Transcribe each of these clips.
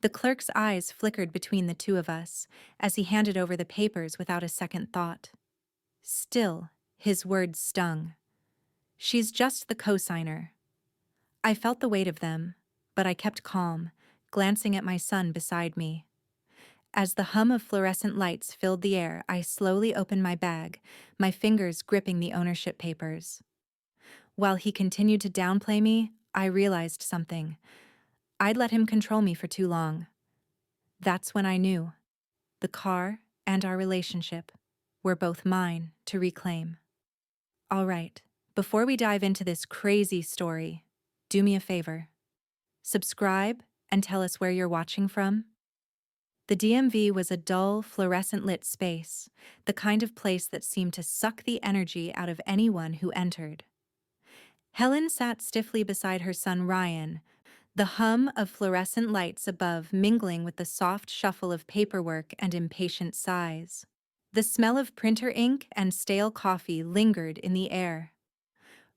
The clerk's eyes flickered between the two of us as he handed over the papers without a second thought. Still, his words stung. She's just the cosigner. I felt the weight of them, but I kept calm, glancing at my son beside me. As the hum of fluorescent lights filled the air, I slowly opened my bag, my fingers gripping the ownership papers. While he continued to downplay me, I realized something. I'd let him control me for too long. That's when I knew. The car and our relationship were both mine to reclaim. All right, before we dive into this crazy story, do me a favor. Subscribe and tell us where you're watching from. The DMV was a dull, fluorescent-lit space, the kind of place that seemed to suck the energy out of anyone who entered. Helen sat stiffly beside her son Ryan, the hum of fluorescent lights above mingling with the soft shuffle of paperwork and impatient sighs. The smell of printer ink and stale coffee lingered in the air.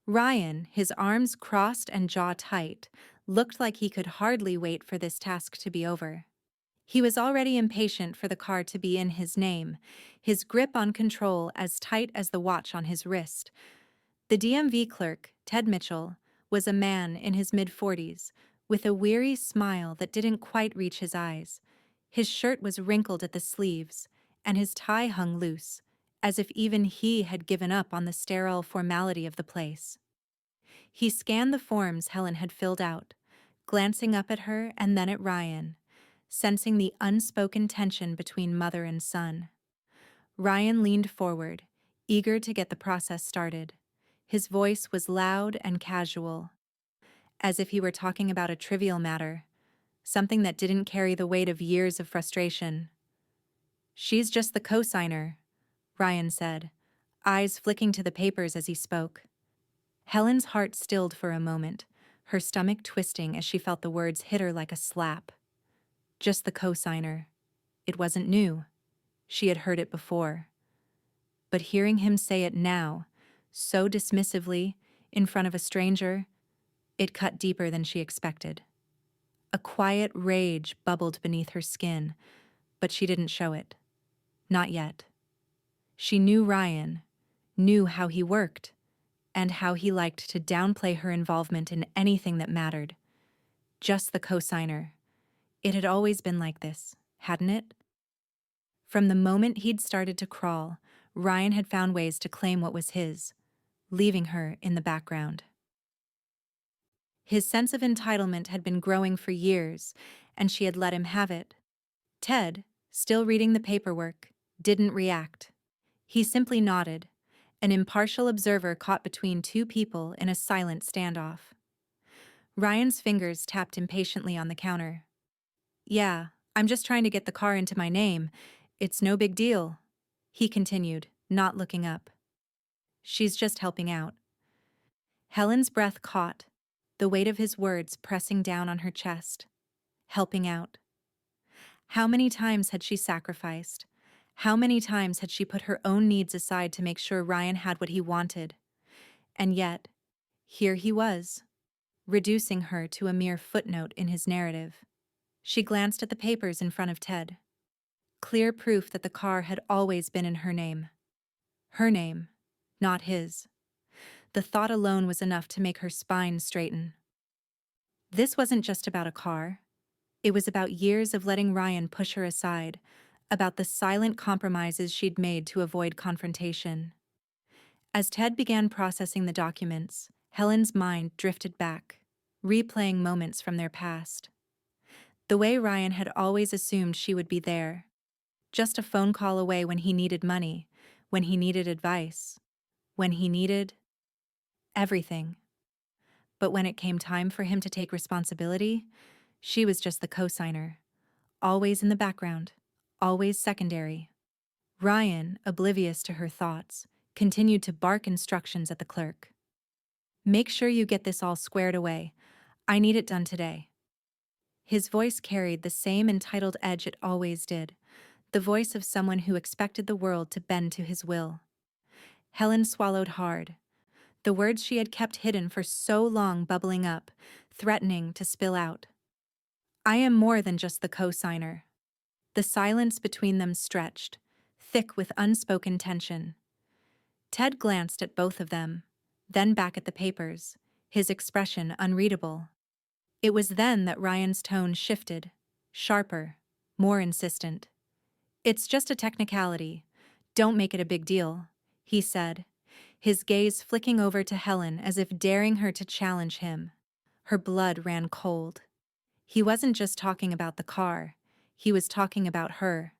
Ryan, his arms crossed and jaw tight, looked like he could hardly wait for this task to be over. He was already impatient for the car to be in his name, his grip on control as tight as the watch on his wrist. The DMV clerk, Ted Mitchell, was a man in his mid-40s, with a weary smile that didn't quite reach his eyes. His shirt was wrinkled at the sleeves, and his tie hung loose, as if even he had given up on the sterile formality of the place. He scanned the forms Helen had filled out, glancing up at her and then at Ryan, sensing the unspoken tension between mother and son. Ryan leaned forward, eager to get the process started. His voice was loud and casual, as if he were talking about a trivial matter, something that didn't carry the weight of years of frustration. "She's just the cosigner," Ryan said, eyes flicking to the papers as he spoke. Helen's heart stilled for a moment, her stomach twisting as she felt the words hit her like a slap. Just the cosigner. It wasn't new. She had heard it before. But hearing him say it now, so dismissively, in front of a stranger, it cut deeper than she expected. A quiet rage bubbled beneath her skin, but she didn't show it. Not yet. She knew Ryan, knew how he worked, and how he liked to downplay her involvement in anything that mattered. Just the cosigner. It had always been like this, hadn't it? From the moment he'd started to crawl, Ryan had found ways to claim what was his, leaving her in the background. His sense of entitlement had been growing for years, and she had let him have it. Ted, still reading the paperwork, didn't react. He simply nodded, an impartial observer caught between two people in a silent standoff. Ryan's fingers tapped impatiently on the counter. "Yeah, I'm just trying to get the car into my name. It's no big deal," he continued, not looking up. "She's just helping out." Helen's breath caught, the weight of his words pressing down on her chest. Helping out. How many times had she sacrificed? How many times had she put her own needs aside to make sure Ryan had what he wanted? And yet, here he was, reducing her to a mere footnote in his narrative. She glanced at the papers in front of Ted. Clear proof that the car had always been in her name. Her name, not his. The thought alone was enough to make her spine straighten. This wasn't just about a car. It was about years of letting Ryan push her aside, about the silent compromises she'd made to avoid confrontation. As Ted began processing the documents, Helen's mind drifted back, replaying moments from their past. The way Ryan had always assumed she would be there, just a phone call away when he needed money, when he needed advice, when he needed everything. But when it came time for him to take responsibility, she was just the cosigner, always in the background, always secondary. Ryan, oblivious to her thoughts, continued to bark instructions at the clerk. "Make sure you get this all squared away. I need it done today." His voice carried the same entitled edge it always did, the voice of someone who expected the world to bend to his will. Helen swallowed hard, the words she had kept hidden for so long bubbling up, threatening to spill out. I am more than just the co-signer. The silence between them stretched, thick with unspoken tension. Ted glanced at both of them, then back at the papers, his expression unreadable. It was then that Ryan's tone shifted, sharper, more insistent. "It's just a technicality. Don't make it a big deal," he said, his gaze flicking over to Helen as if daring her to challenge him. Her blood ran cold. He wasn't just talking about the car, he was talking about her,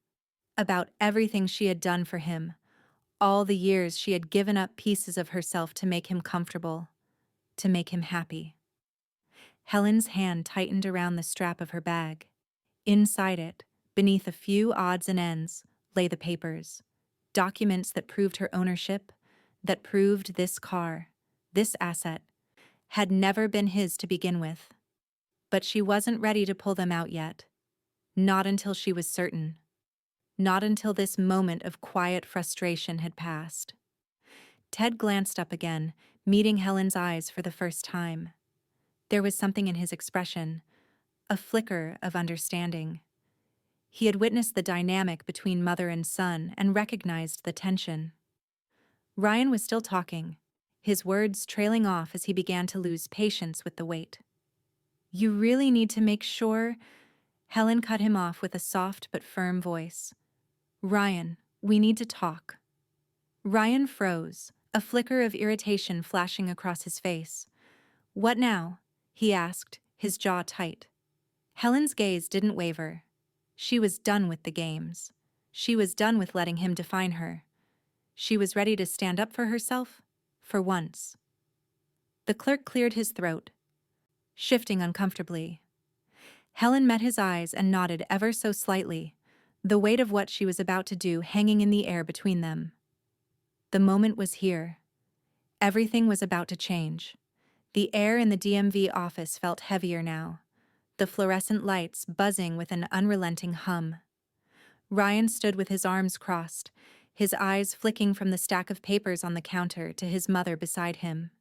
about everything she had done for him, all the years she had given up pieces of herself to make him comfortable, to make him happy. Helen's hand tightened around the strap of her bag. Inside it, beneath a few odds and ends, lay the papers, documents that proved her ownership, that proved this car, this asset, had never been his to begin with. But she wasn't ready to pull them out yet. Not until she was certain. Not until this moment of quiet frustration had passed. Ted glanced up again, meeting Helen's eyes for the first time. There was something in his expression, a flicker of understanding. He had witnessed the dynamic between mother and son and recognized the tension. Ryan was still talking, his words trailing off as he began to lose patience with the wait. "You really need to make sure—" Helen cut him off with a soft but firm voice. "Ryan, we need to talk." Ryan froze, a flicker of irritation flashing across his face. "What now?" he asked, his jaw tight. Helen's gaze didn't waver. She was done with the games. She was done with letting him define her. She was ready to stand up for herself, for once. The clerk cleared his throat, shifting uncomfortably. Helen met his eyes and nodded ever so slightly, the weight of what she was about to do hanging in the air between them. The moment was here. Everything was about to change. The air in the DMV office felt heavier now, the fluorescent lights buzzing with an unrelenting hum. Ryan stood with his arms crossed, his eyes flicking from the stack of papers on the counter to his mother beside him.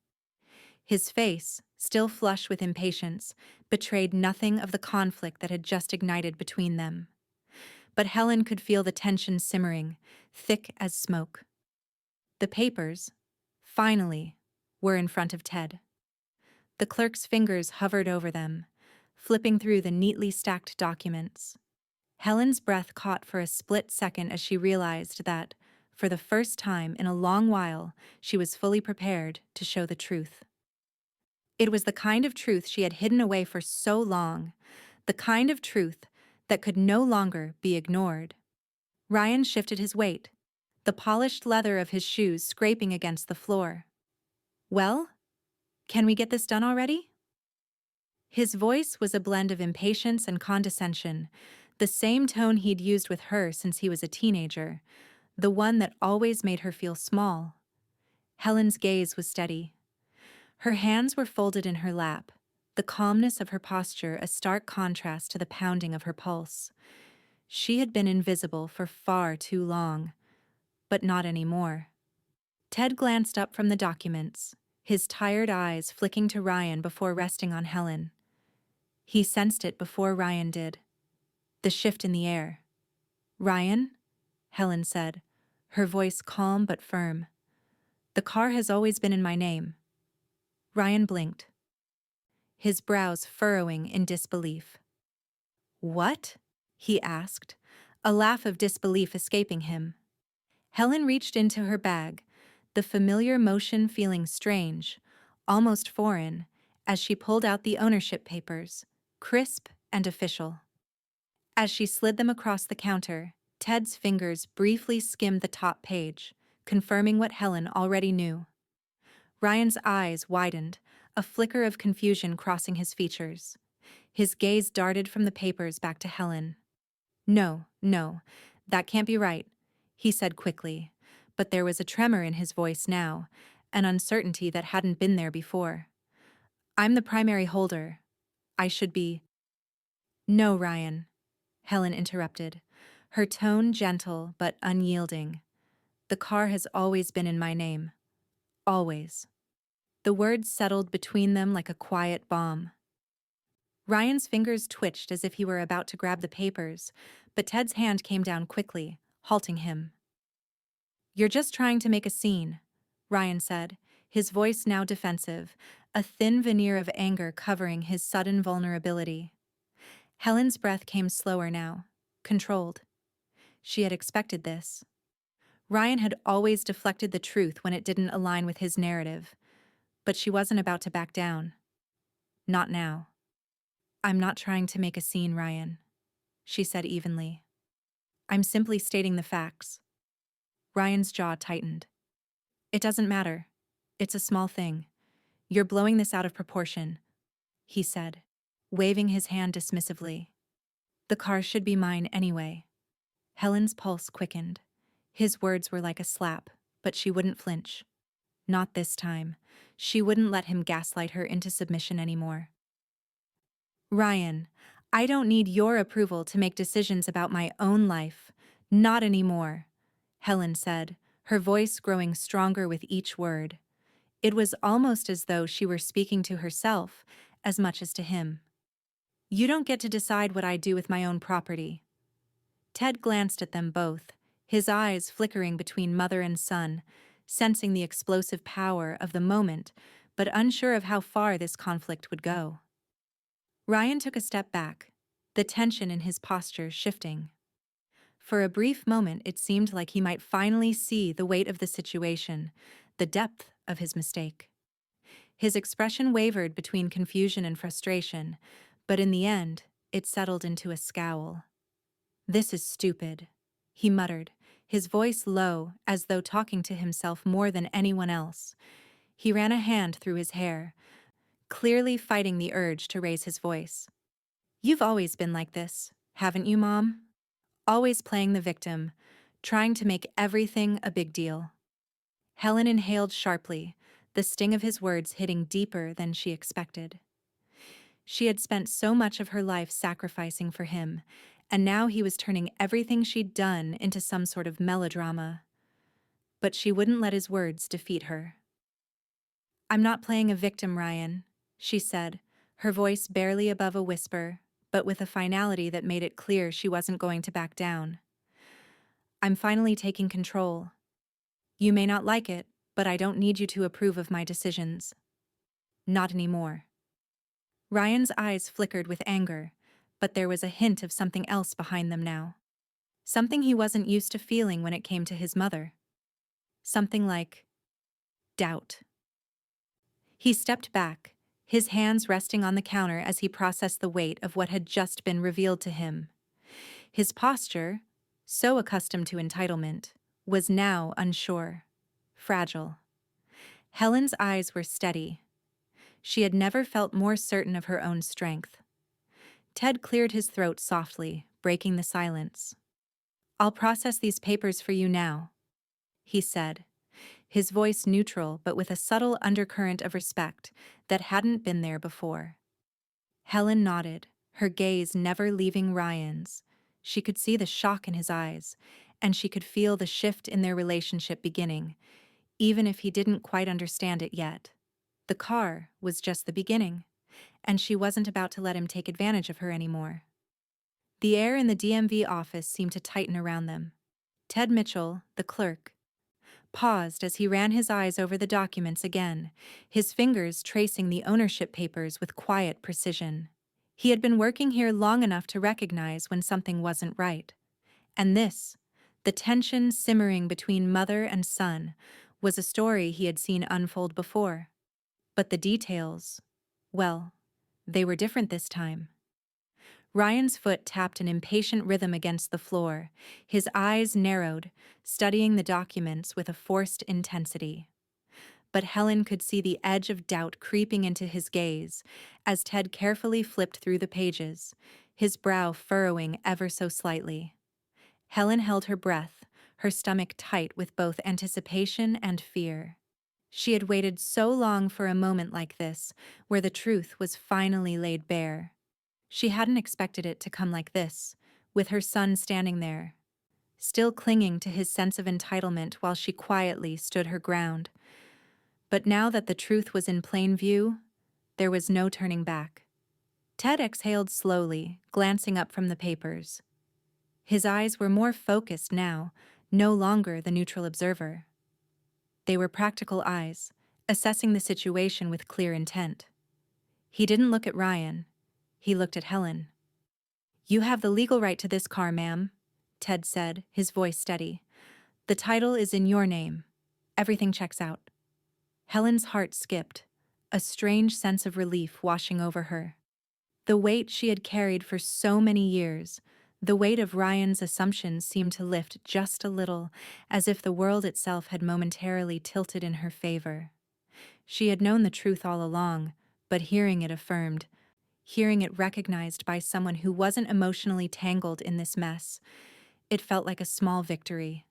His face, still flush with impatience, betrayed nothing of the conflict that had just ignited between them. But Helen could feel the tension simmering, thick as smoke. The papers, finally, were in front of Ted. The clerk's fingers hovered over them, flipping through the neatly stacked documents. Helen's breath caught for a split second as she realized that, for the first time in a long while, she was fully prepared to show the truth. It was the kind of truth she had hidden away for so long, the kind of truth that could no longer be ignored. Ryan shifted his weight, the polished leather of his shoes scraping against the floor. "Well, can we get this done already?" His voice was a blend of impatience and condescension, the same tone he'd used with her since he was a teenager, the one that always made her feel small. Helen's gaze was steady. Her hands were folded in her lap, the calmness of her posture a stark contrast to the pounding of her pulse. She had been invisible for far too long, but not anymore. Ted glanced up from the documents, his tired eyes flicking to Ryan before resting on Helen. He sensed it before Ryan did. The shift in the air. "Ryan?" Helen said, her voice calm but firm. "The car has always been in my name." Ryan blinked, his brows furrowing in disbelief. "What?" he asked, a laugh of disbelief escaping him. Helen reached into her bag, the familiar motion feeling strange, almost foreign, as she pulled out the ownership papers, crisp and official. As she slid them across the counter, Ted's fingers briefly skimmed the top page, confirming what Helen already knew. Ryan's eyes widened, a flicker of confusion crossing his features. His gaze darted from the papers back to Helen. No, that can't be right," he said quickly, but there was a tremor in his voice now, an uncertainty that hadn't been there before. "I'm the primary holder. I should be—" "No, Ryan," Helen interrupted, her tone gentle but unyielding. "The car has always been in my name. Always." The words settled between them like a quiet bomb. Ryan's fingers twitched as if he were about to grab the papers, but Ted's hand came down quickly, halting him. "You're just trying to make a scene," Ryan said, his voice now defensive, a thin veneer of anger covering his sudden vulnerability. Helen's breath came slower now, controlled. She had expected this. Ryan had always deflected the truth when it didn't align with his narrative, but she wasn't about to back down. Not now. "I'm not trying to make a scene, Ryan," she said evenly. "I'm simply stating the facts." Ryan's jaw tightened. "It doesn't matter. It's a small thing. You're blowing this out of proportion," he said, waving his hand dismissively. "The car should be mine anyway." Helen's pulse quickened. His words were like a slap, but she wouldn't flinch. Not this time. She wouldn't let him gaslight her into submission anymore. "Ryan, I don't need your approval to make decisions about my own life. Not anymore," Helen said, her voice growing stronger with each word. It was almost as though she were speaking to herself as much as to him. "You don't get to decide what I do with my own property." Ted glanced at them both, his eyes flickering between mother and son, sensing the explosive power of the moment, but unsure of how far this conflict would go. Ryan took a step back, the tension in his posture shifting. For a brief moment, it seemed like he might finally see the weight of the situation, the depth of his mistake. His expression wavered between confusion and frustration, but in the end, it settled into a scowl. "This is stupid," he muttered, his voice low, as though talking to himself more than anyone else. He ran a hand through his hair, clearly fighting the urge to raise his voice. "You've always been like this, haven't you, Mom? Always playing the victim, trying to make everything a big deal." Helen inhaled sharply, the sting of his words hitting deeper than she expected. She had spent so much of her life sacrificing for him, and now he was turning everything she'd done into some sort of melodrama. But she wouldn't let his words defeat her. "I'm not playing a victim, Ryan," she said, her voice barely above a whisper, but with a finality that made it clear she wasn't going to back down. "I'm finally taking control. You may not like it, but I don't need you to approve of my decisions. Not anymore." Ryan's eyes flickered with anger, but there was a hint of something else behind them now. Something he wasn't used to feeling when it came to his mother. Something like doubt. He stepped back, his hands resting on the counter as he processed the weight of what had just been revealed to him. His posture, so accustomed to entitlement, was now unsure, fragile. Helen's eyes were steady. She had never felt more certain of her own strength. Ted cleared his throat softly, breaking the silence. "I'll process these papers for you now," he said, his voice neutral but with a subtle undercurrent of respect that hadn't been there before. Helen nodded, her gaze never leaving Ryan's. She could see the shock in his eyes, and she could feel the shift in their relationship beginning, even if he didn't quite understand it yet. The car was just the beginning, and she wasn't about to let him take advantage of her anymore. The air in the DMV office seemed to tighten around them. Ted Mitchell, the clerk, paused as he ran his eyes over the documents again, his fingers tracing the ownership papers with quiet precision. He had been working here long enough to recognize when something wasn't right. And this, the tension simmering between mother and son, was a story he had seen unfold before. But the details, well, they were different this time. Ryan's foot tapped an impatient rhythm against the floor, his eyes narrowed, studying the documents with a forced intensity. But Helen could see the edge of doubt creeping into his gaze as Ted carefully flipped through the pages, his brow furrowing ever so slightly. Helen held her breath, her stomach tight with both anticipation and fear. She had waited so long for a moment like this, where the truth was finally laid bare. She hadn't expected it to come like this, with her son standing there, still clinging to his sense of entitlement while she quietly stood her ground. But now that the truth was in plain view, there was no turning back. Ted exhaled slowly, glancing up from the papers. His eyes were more focused now, no longer the neutral observer. They were practical eyes, assessing the situation with clear intent. He didn't look at Ryan. He looked at Helen. "You have the legal right to this car, ma'am," Ted said, his voice steady. "The title is in your name. Everything checks out." Helen's heart skipped, a strange sense of relief washing over her. The weight she had carried for so many years, the weight of Ryan's assumptions seemed to lift just a little, as if the world itself had momentarily tilted in her favor. She had known the truth all along, but hearing it affirmed, hearing it recognized by someone who wasn't emotionally tangled in this mess, it felt like a small victory.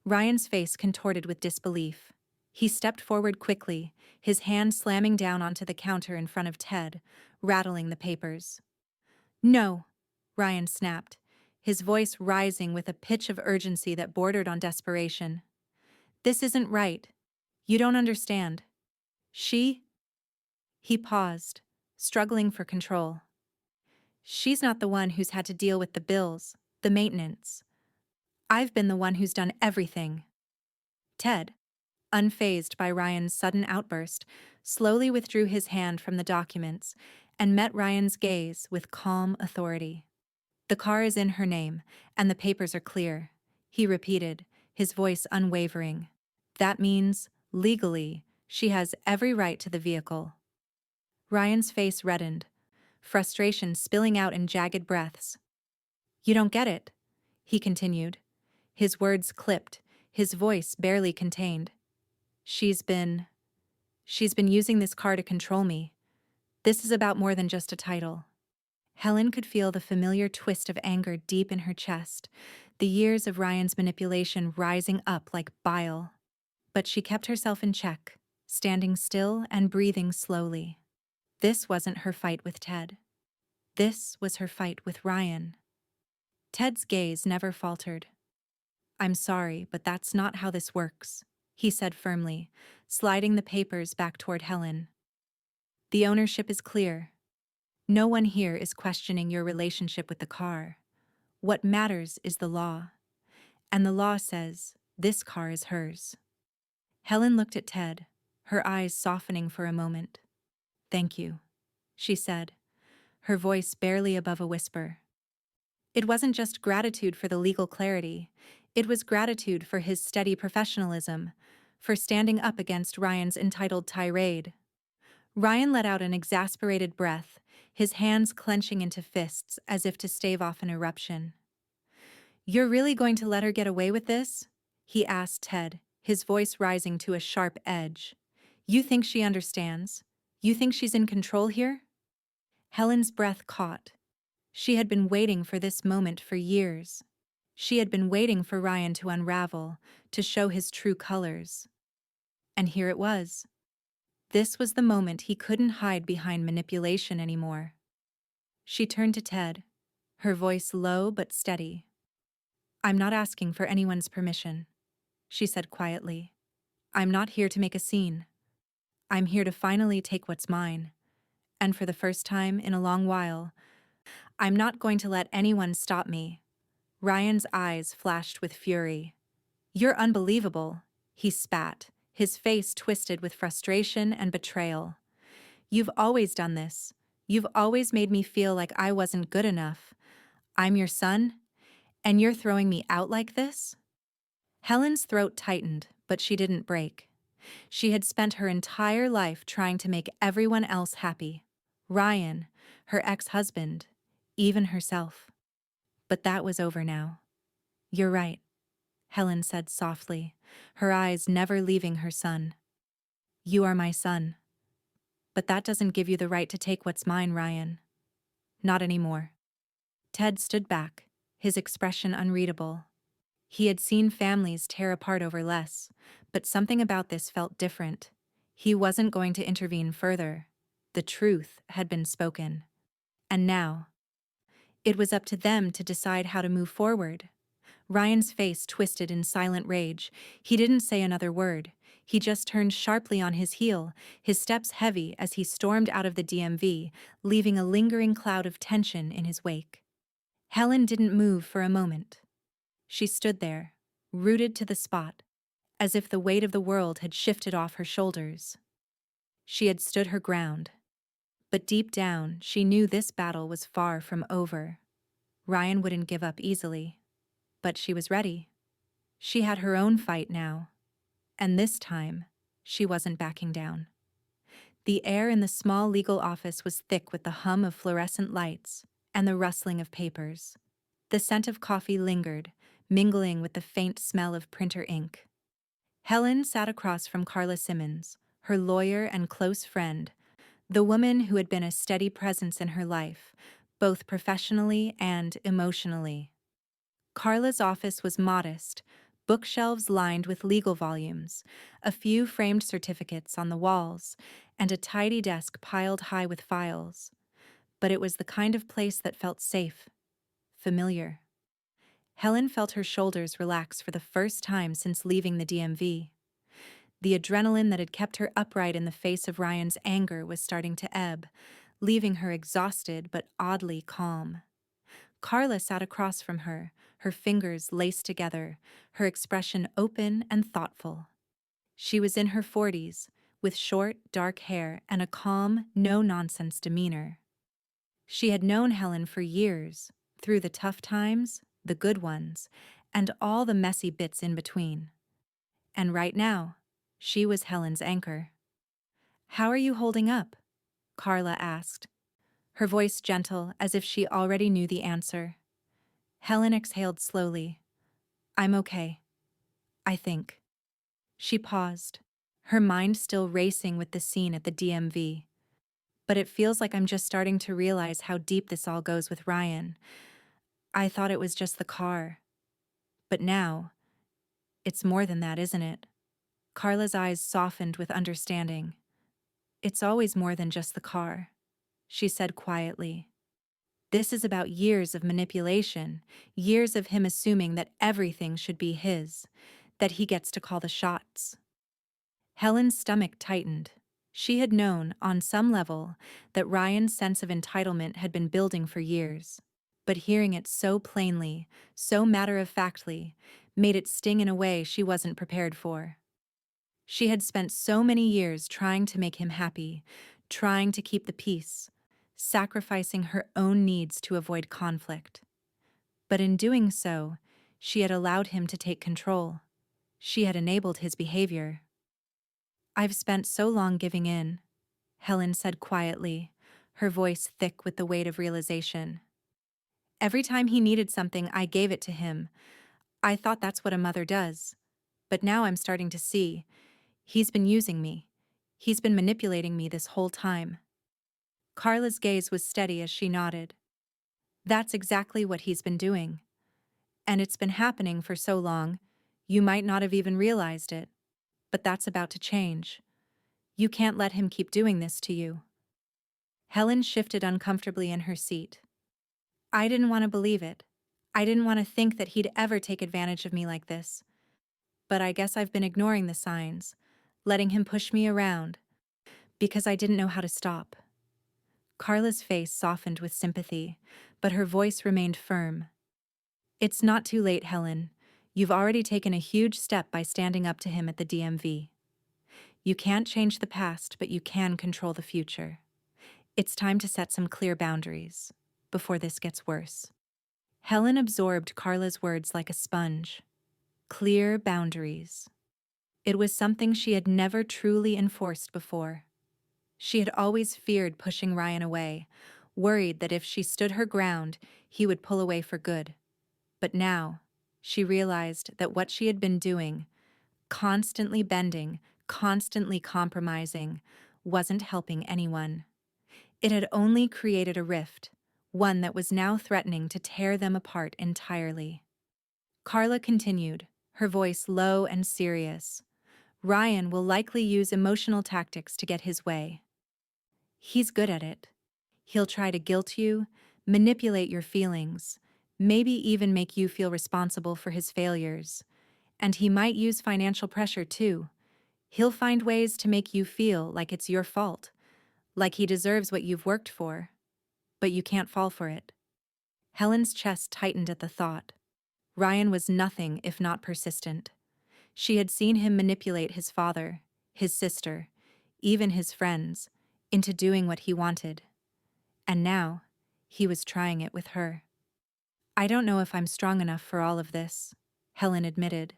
Ryan's face contorted with disbelief. He stepped forward quickly, his hand slamming down onto the counter in front of Ted, rattling the papers. "No," Ryan snapped, his voice rising with a pitch of urgency that bordered on desperation. "This isn't right. You don't understand. She—" He paused, struggling for control. "She's not the one who's had to deal with the bills, the maintenance. I've been the one who's done everything." Ted, unfazed by Ryan's sudden outburst, slowly withdrew his hand from the documents and met Ryan's gaze with calm authority. "The car is in her name, and the papers are clear," he repeated, his voice unwavering. "That means, legally, she has every right to the vehicle." Ryan's face reddened, frustration spilling out in jagged breaths. "You don't get it," he continued, his words clipped, his voice barely contained. She's been using this car to control me. This is about more than just a title." Helen could feel the familiar twist of anger deep in her chest, the years of Ryan's manipulation rising up like bile. But she kept herself in check, standing still and breathing slowly. This wasn't her fight with Ted. This was her fight with Ryan. Ted's gaze never faltered. "I'm sorry, but that's not how this works," he said firmly, sliding the papers back toward Helen. "The ownership is clear. No one here is questioning your relationship with the car. What matters is the law. And the law says this car is hers." Helen looked at Ted, her eyes softening for a moment. "Thank you," she said, her voice barely above a whisper. It wasn't just gratitude for the legal clarity, it was gratitude for his steady professionalism, for standing up against Ryan's entitled tirade. Ryan let out an exasperated breath, his hands clenching into fists as if to stave off an eruption. "You're really going to let her get away with this?" he asked Ted, his voice rising to a sharp edge. "You think she understands? You think she's in control here?" Helen's breath caught. She had been waiting for this moment for years. She had been waiting for Ryan to unravel, to show his true colors. And here it was. This was the moment he couldn't hide behind manipulation anymore. She turned to Ted, her voice low but steady. "I'm not asking for anyone's permission," she said quietly. "I'm not here to make a scene. I'm here to finally take what's mine. And for the first time in a long while, I'm not going to let anyone stop me." Ryan's eyes flashed with fury. "You're unbelievable," he spat, his face twisted with frustration and betrayal. "You've always done this. You've always made me feel like I wasn't good enough. I'm your son, and you're throwing me out like this?" Helen's throat tightened, but she didn't break. She had spent her entire life trying to make everyone else happy. Ryan, her ex-husband, even herself. But that was over now. "You're right," Helen said softly, her eyes never leaving her son. "You are my son. But that doesn't give you the right to take what's mine, Ryan. Not anymore." Ted stood back, his expression unreadable. He had seen families tear apart over less, but something about this felt different. He wasn't going to intervene further. The truth had been spoken. And now, it was up to them to decide how to move forward. Ryan's face twisted in silent rage. He didn't say another word. He just turned sharply on his heel, his steps heavy as he stormed out of the DMV, leaving a lingering cloud of tension in his wake. Helen didn't move for a moment. She stood there, rooted to the spot, as if the weight of the world had shifted off her shoulders. She had stood her ground. But deep down, she knew this battle was far from over. Ryan wouldn't give up easily. But she was ready. She had her own fight now. And this time, she wasn't backing down. The air in the small legal office was thick with the hum of fluorescent lights and the rustling of papers. The scent of coffee lingered, mingling with the faint smell of printer ink. Helen sat across from Carla Simmons, her lawyer and close friend, the woman who had been a steady presence in her life, both professionally and emotionally. Carla's office was modest, bookshelves lined with legal volumes, a few framed certificates on the walls, and a tidy desk piled high with files. But it was the kind of place that felt safe, familiar. Helen felt her shoulders relax for the first time since leaving the DMV. The adrenaline that had kept her upright in the face of Ryan's anger was starting to ebb, leaving her exhausted but oddly calm. Carla sat across from her, her fingers laced together, her expression open and thoughtful. She was in her 40s, with short, dark hair and a calm, no-nonsense demeanor. She had known Helen for years, through the tough times, the good ones, and all the messy bits in between. And right now, she was Helen's anchor. "How are you holding up?" Carla asked, her voice gentle as if she already knew the answer. Helen exhaled slowly. "I'm okay, I think." She paused, her mind still racing with the scene at the DMV. "But it feels like I'm just starting to realize how deep this all goes with Ryan. I thought it was just the car. But now, it's more than that, isn't it?" Carla's eyes softened with understanding. "It's always more than just the car," she said quietly. "This is about years of manipulation, years of him assuming that everything should be his, that he gets to call the shots." Helen's stomach tightened. She had known, on some level, that Ryan's sense of entitlement had been building for years. But hearing it so plainly, so matter-of-factly, made it sting in a way she wasn't prepared for. She had spent so many years trying to make him happy, trying to keep the peace, sacrificing her own needs to avoid conflict. But in doing so, she had allowed him to take control. She had enabled his behavior. "I've spent so long giving in," Helen said quietly, her voice thick with the weight of realization. "Every time he needed something, I gave it to him. I thought that's what a mother does. But now I'm starting to see. He's been using me. He's been manipulating me this whole time." Carla's gaze was steady as she nodded. "That's exactly what he's been doing. And it's been happening for so long, you might not have even realized it. But that's about to change. You can't let him keep doing this to you." Helen shifted uncomfortably in her seat. "I didn't want to believe it. I didn't want to think that he'd ever take advantage of me like this. But I guess I've been ignoring the signs, letting him push me around, because I didn't know how to stop." Carla's face softened with sympathy, but her voice remained firm. "It's not too late, Helen. You've already taken a huge step by standing up to him at the DMV. You can't change the past, but you can control the future. It's time to set some clear boundaries, before this gets worse." Helen absorbed Carla's words like a sponge. Clear boundaries. It was something she had never truly enforced before. She had always feared pushing Ryan away, worried that if she stood her ground, he would pull away for good. But now, she realized that what she had been doing, constantly bending, constantly compromising, wasn't helping anyone. It had only created a rift, one that was now threatening to tear them apart entirely. Carla continued, her voice low and serious. "Ryan will likely use emotional tactics to get his way. He's good at it. He'll try to guilt you, manipulate your feelings, maybe even make you feel responsible for his failures. And he might use financial pressure too. He'll find ways to make you feel like it's your fault, like he deserves what you've worked for, but you can't fall for it. Helen's chest tightened at the thought. Ryan was nothing if not persistent. She had seen him manipulate his father, his sister, even his friends, into doing what he wanted. And now, he was trying it with her. I don't know if I'm strong enough for all of this, Helen admitted,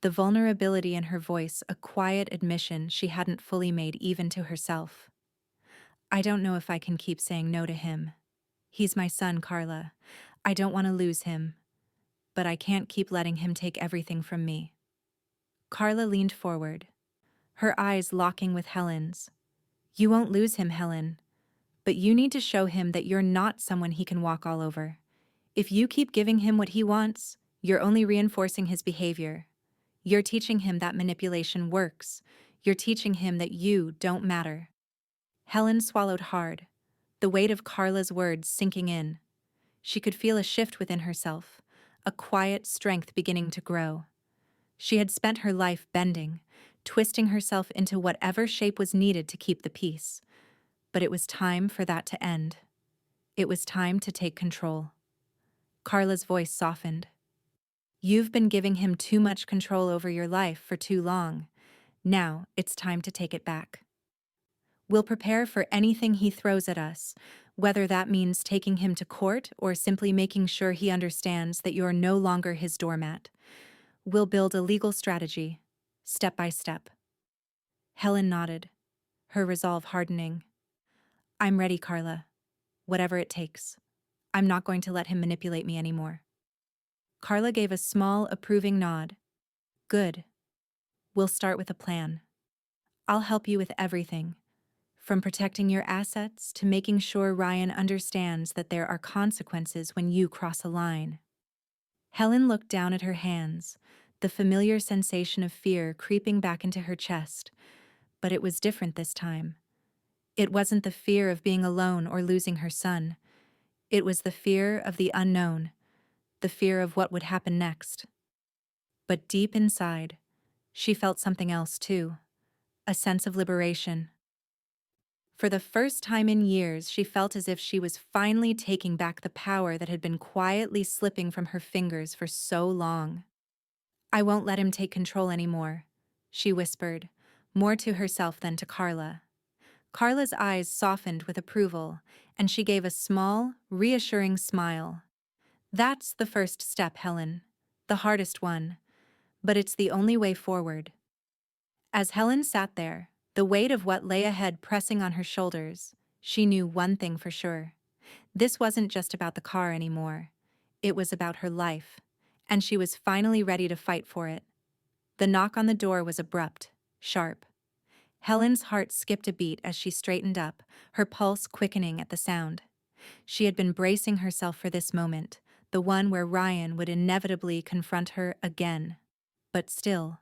the vulnerability in her voice a quiet admission she hadn't fully made even to herself. I don't know if I can keep saying no to him. He's my son, Carla. I don't want to lose him, but I can't keep letting him take everything from me. Carla leaned forward, her eyes locking with Helen's. You won't lose him, Helen, but you need to show him that you're not someone he can walk all over. If you keep giving him what he wants, you're only reinforcing his behavior. You're teaching him that manipulation works. You're teaching him that you don't matter. Helen swallowed hard, the weight of Carla's words sinking in. She could feel a shift within herself, a quiet strength beginning to grow. She had spent her life bending, twisting herself into whatever shape was needed to keep the peace. But it was time for that to end. It was time to take control. Carla's voice softened. You've been giving him too much control over your life for too long. Now it's time to take it back. We'll prepare for anything he throws at us, whether that means taking him to court or simply making sure he understands that you're no longer his doormat. We'll build a legal strategy, step by step. Helen nodded, her resolve hardening. I'm ready, Carla. Whatever it takes. I'm not going to let him manipulate me anymore. Carla gave a small, approving nod. Good. We'll start with a plan. I'll help you with everything, from protecting your assets to making sure Ryan understands that there are consequences when you cross a line. Helen looked down at her hands, the familiar sensation of fear creeping back into her chest, but it was different this time. It wasn't the fear of being alone or losing her son. It was the fear of the unknown, the fear of what would happen next. But deep inside, she felt something else too, a sense of liberation. For the first time in years, she felt as if she was finally taking back the power that had been quietly slipping from her fingers for so long. I won't let him take control anymore, she whispered, more to herself than to Carla. Carla's eyes softened with approval, and she gave a small, reassuring smile. That's the first step, Helen. The hardest one. But it's the only way forward. As Helen sat there, the weight of what lay ahead pressing on her shoulders, she knew one thing for sure. This wasn't just about the car anymore. It was about her life, and she was finally ready to fight for it. The knock on the door was abrupt, sharp. Helen's heart skipped a beat as she straightened up, her pulse quickening at the sound. She had been bracing herself for this moment, the one where Ryan would inevitably confront her again. But still,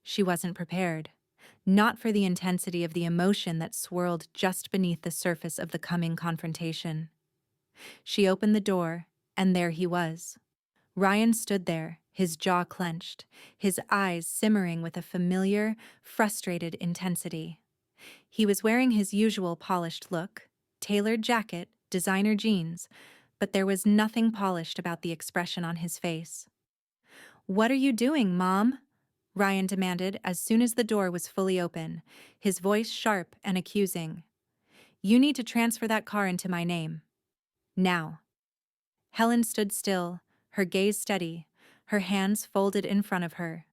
she wasn't prepared. Not for the intensity of the emotion that swirled just beneath the surface of the coming confrontation. She opened the door, and there he was. Ryan stood there, his jaw clenched, his eyes simmering with a familiar, frustrated intensity. He was wearing his usual polished look, tailored jacket, designer jeans, but there was nothing polished about the expression on his face. "What are you doing, Mom?" Ryan demanded as soon as the door was fully open, his voice sharp and accusing. "You need to transfer that car into my name. Now." Helen stood still, her gaze steady, her hands folded in front of her.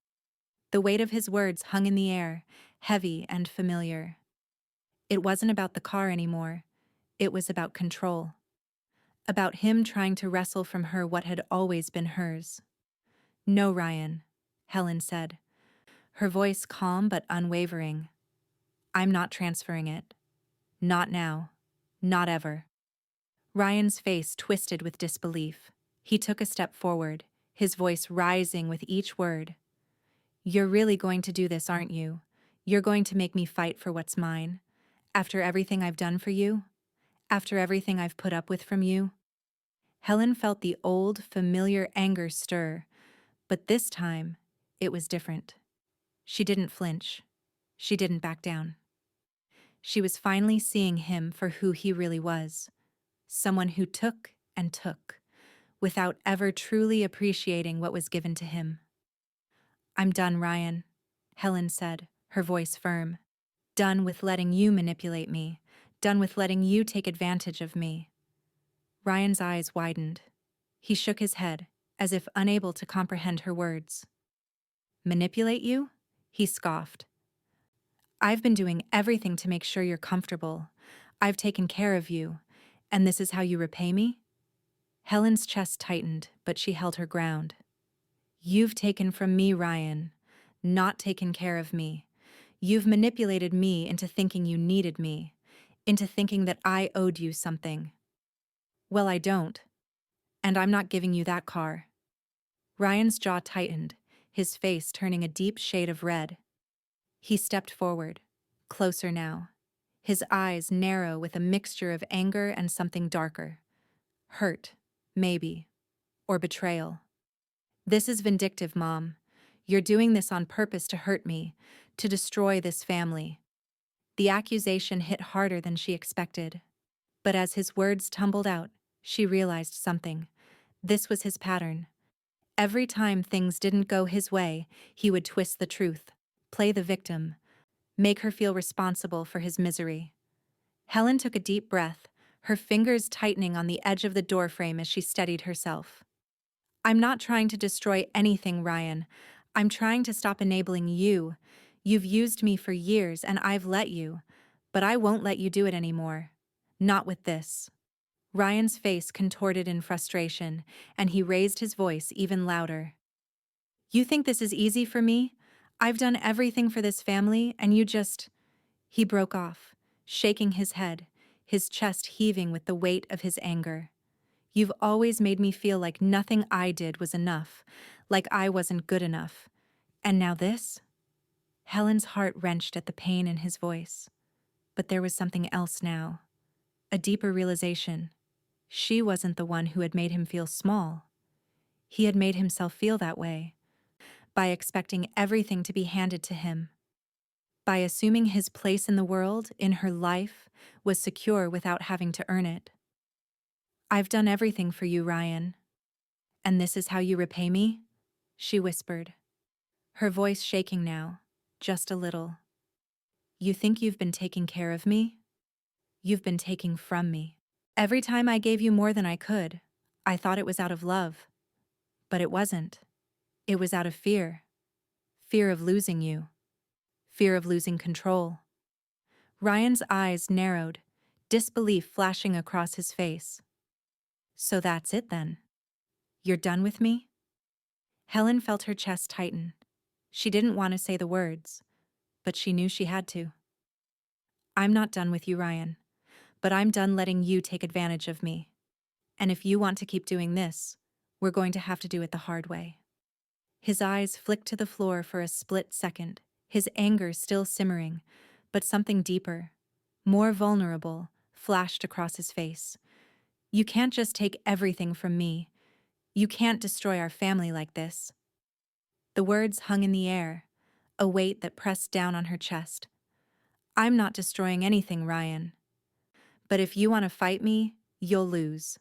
The weight of his words hung in the air, heavy and familiar. It wasn't about the car anymore. It was about control. About him trying to wrestle from her what had always been hers. "No, Ryan," Helen said, her voice calm but unwavering. "I'm not transferring it. Not now. Not ever." Ryan's face twisted with disbelief. He took a step forward, his voice rising with each word. "You're really going to do this, aren't you? You're going to make me fight for what's mine? After everything I've done for you? After everything I've put up with from you?" Helen felt the old, familiar anger stir, but this time, it was different. She didn't flinch. She didn't back down. She was finally seeing him for who he really was, someone who took and took, without ever truly appreciating what was given to him. "I'm done, Ryan," Helen said, her voice firm. "Done with letting you manipulate me. Done with letting you take advantage of me." Ryan's eyes widened. He shook his head, as if unable to comprehend her words. "Manipulate you?" he scoffed. "I've been doing everything to make sure you're comfortable. I've taken care of you, and this is how you repay me?" Helen's chest tightened, but she held her ground. "You've taken from me, Ryan, not taken care of me. You've manipulated me into thinking you needed me, into thinking that I owed you something. Well, I don't, and I'm not giving you that car." Ryan's jaw tightened, his face turning a deep shade of red. He stepped forward, closer now, his eyes narrow with a mixture of anger and something darker. Hurt, maybe, or betrayal. "This is vindictive, Mom. You're doing this on purpose to hurt me, to destroy this family." The accusation hit harder than she expected. But as his words tumbled out, she realized something. This was his pattern. Every time things didn't go his way, he would twist the truth, play the victim, make her feel responsible for his misery. Helen took a deep breath, her fingers tightening on the edge of the doorframe as she steadied herself. "I'm not trying to destroy anything, Ryan. I'm trying to stop enabling you. You've used me for years and I've let you, but I won't let you do it anymore. Not with this." Ryan's face contorted in frustration, and he raised his voice even louder. "You think this is easy for me? I've done everything for this family, and you just—" He broke off, shaking his head, his chest heaving with the weight of his anger. "You've always made me feel like nothing I did was enough, like I wasn't good enough. And now this?" Helen's heart wrenched at the pain in his voice. But there was something else now. A deeper realization. She wasn't the one who had made him feel small. He had made himself feel that way, by expecting everything to be handed to him, by assuming his place in the world, in her life, was secure without having to earn it. "I've done everything for you, Ryan. And this is how you repay me?" she whispered, her voice shaking now, just a little. "You think you've been taking care of me? You've been taking from me. Every time I gave you more than I could, I thought it was out of love. But it wasn't. It was out of fear. Fear of losing you. Fear of losing control." Ryan's eyes narrowed, disbelief flashing across his face. "So that's it then? You're done with me?" Helen felt her chest tighten. She didn't want to say the words, but she knew she had to. "I'm not done with you, Ryan, but I'm done letting you take advantage of me. And if you want to keep doing this, we're going to have to do it the hard way." His eyes flicked to the floor for a split second, his anger still simmering, but something deeper, more vulnerable, flashed across his face. "You can't just take everything from me. You can't destroy our family like this." The words hung in the air, a weight that pressed down on her chest. "I'm not destroying anything, Ryan. But if you want to fight me, you'll lose.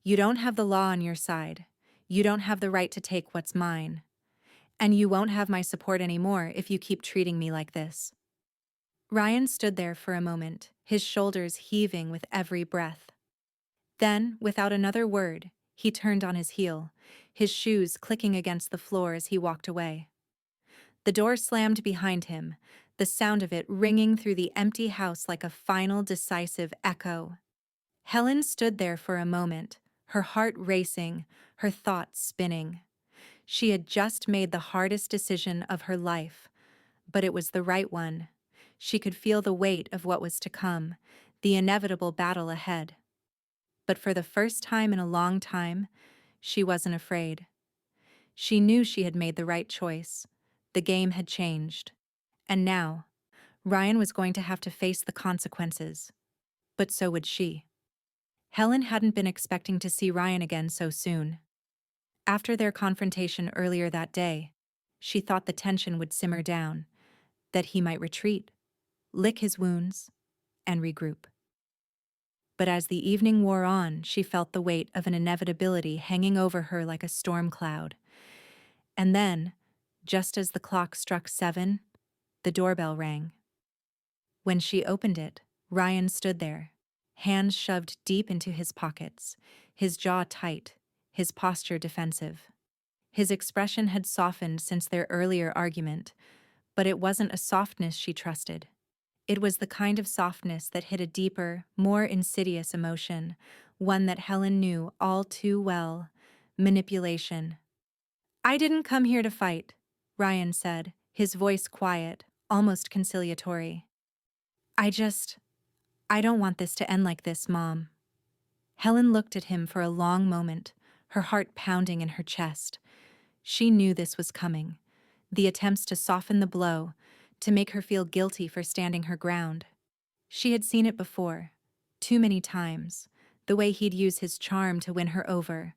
You don't have the law on your side. You don't have the right to take what's mine. And you won't have my support anymore if you keep treating me like this." Ryan stood there for a moment, his shoulders heaving with every breath. Then, without another word, he turned on his heel, his shoes clicking against the floor as he walked away. The door slammed behind him, the sound of it ringing through the empty house like a final decisive echo. Helen stood there for a moment, her heart racing, her thoughts spinning. She had just made the hardest decision of her life, but it was the right one. She could feel the weight of what was to come, the inevitable battle ahead. But for the first time in a long time, she wasn't afraid. She knew she had made the right choice. The game had changed. And now, Ryan was going to have to face the consequences. But so would she. Helen hadn't been expecting to see Ryan again so soon. After their confrontation earlier that day, she thought the tension would simmer down. that he might retreat, lick his wounds, and regroup. But as the evening wore on, she felt the weight of an inevitability hanging over her like a storm cloud. And then, just as the clock struck 7, the doorbell rang. When she opened it, Ryan stood there, hands shoved deep into his pockets, his jaw tight, his posture defensive. His expression had softened since their earlier argument, but it wasn't a softness she trusted. It was the kind of softness that hid a deeper, more insidious emotion, one that Helen knew all too well: manipulation. "I didn't come here to fight," Ryan said, his voice quiet, almost conciliatory. I don't want this to end like this, Mom." Helen looked at him for a long moment, her heart pounding in her chest. She knew this was coming. The attempts to soften the blow, to make her feel guilty for standing her ground. She had seen it before, too many times, the way he'd use his charm to win her over,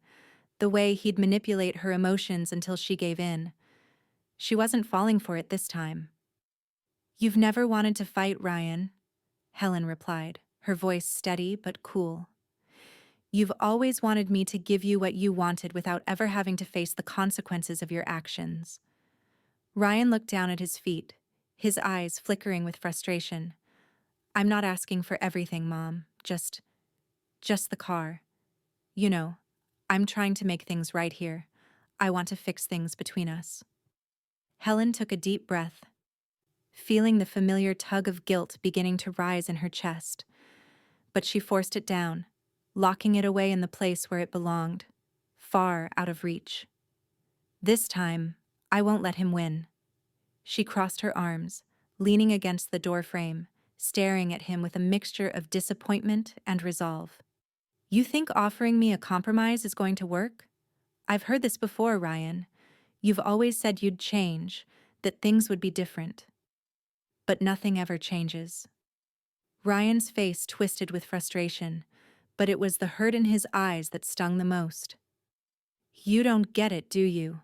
the way he'd manipulate her emotions until she gave in. She wasn't falling for it this time. "You've never wanted to fight, Ryan," Helen replied, her voice steady but cool. "You've always wanted me to give you what you wanted without ever having to face the consequences of your actions." Ryan looked down at his feet, his eyes flickering with frustration. "I'm not asking for everything, Mom. Just the car. You know, I'm trying to make things right here. I want to fix things between us." Helen took a deep breath, feeling the familiar tug of guilt beginning to rise in her chest. But she forced it down, locking it away in the place where it belonged, far out of reach. "This time, I won't let him win." She crossed her arms, leaning against the doorframe, staring at him with a mixture of disappointment and resolve. "You think offering me a compromise is going to work? I've heard this before, Ryan. You've always said you'd change, that things would be different. But nothing ever changes." Ryan's face twisted with frustration, but it was the hurt in his eyes that stung the most. "You don't get it, do you?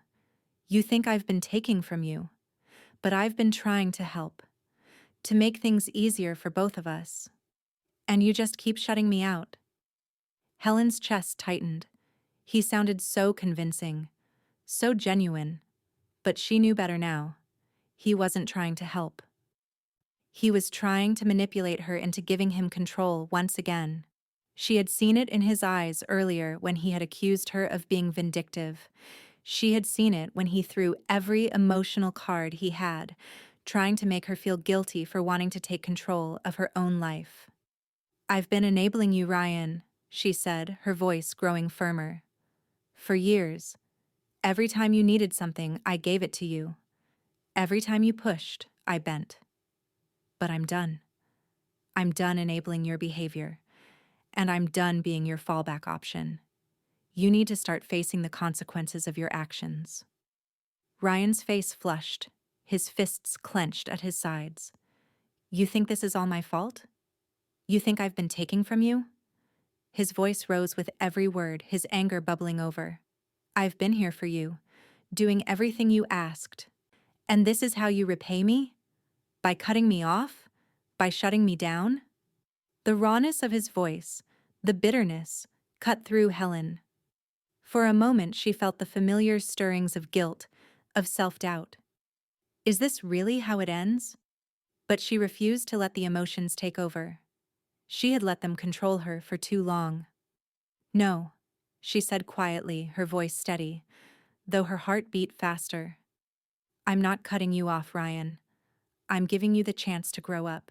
You think I've been taking from you. But I've been trying to help, to make things easier for both of us. And you just keep shutting me out." Helen's chest tightened. He sounded so convincing, so genuine, but she knew better now. He wasn't trying to help. He was trying to manipulate her into giving him control once again. She had seen it in his eyes earlier when he had accused her of being vindictive. She had seen it when he threw every emotional card he had, trying to make her feel guilty for wanting to take control of her own life. "I've been enabling you, Ryan," she said, her voice growing firmer. "For years. Every time you needed something, I gave it to you. Every time you pushed, I bent. But I'm done. I'm done enabling your behavior. And I'm done being your fallback option. You need to start facing the consequences of your actions." Ryan's face flushed, his fists clenched at his sides. "You think this is all my fault? You think I've been taking from you?" His voice rose with every word, his anger bubbling over. "I've been here for you, doing everything you asked. And this is how you repay me? By cutting me off? By shutting me down?" The rawness of his voice, the bitterness, cut through Helen. For a moment she felt the familiar stirrings of guilt, of self-doubt. Is this really how it ends? But she refused to let the emotions take over. She had let them control her for too long. "No," she said quietly, her voice steady, though her heart beat faster. "I'm not cutting you off, Ryan. I'm giving you the chance to grow up.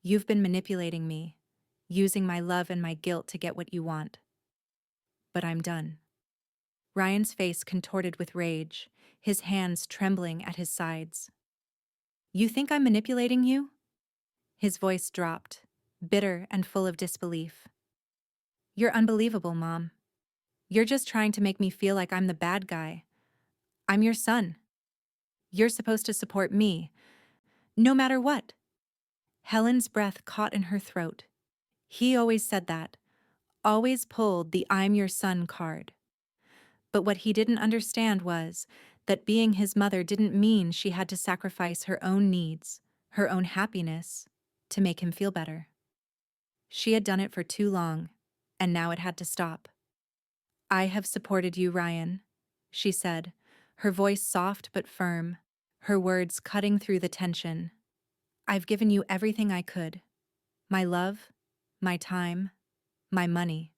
You've been manipulating me, using my love and my guilt to get what you want. But I'm done." Ryan's face contorted with rage, his hands trembling at his sides. "You think I'm manipulating you?" His voice dropped, bitter and full of disbelief. "You're unbelievable, Mom. You're just trying to make me feel like I'm the bad guy. I'm your son. You're supposed to support me, no matter what." Helen's breath caught in her throat. He always said that, always pulled the "I'm your son" card. But what he didn't understand was that being his mother didn't mean she had to sacrifice her own needs, her own happiness, to make him feel better. She had done it for too long, and now it had to stop. "I have supported you, Ryan," she said, her voice soft but firm, her words cutting through the tension. "I've given you everything I could. My love, my time, my money.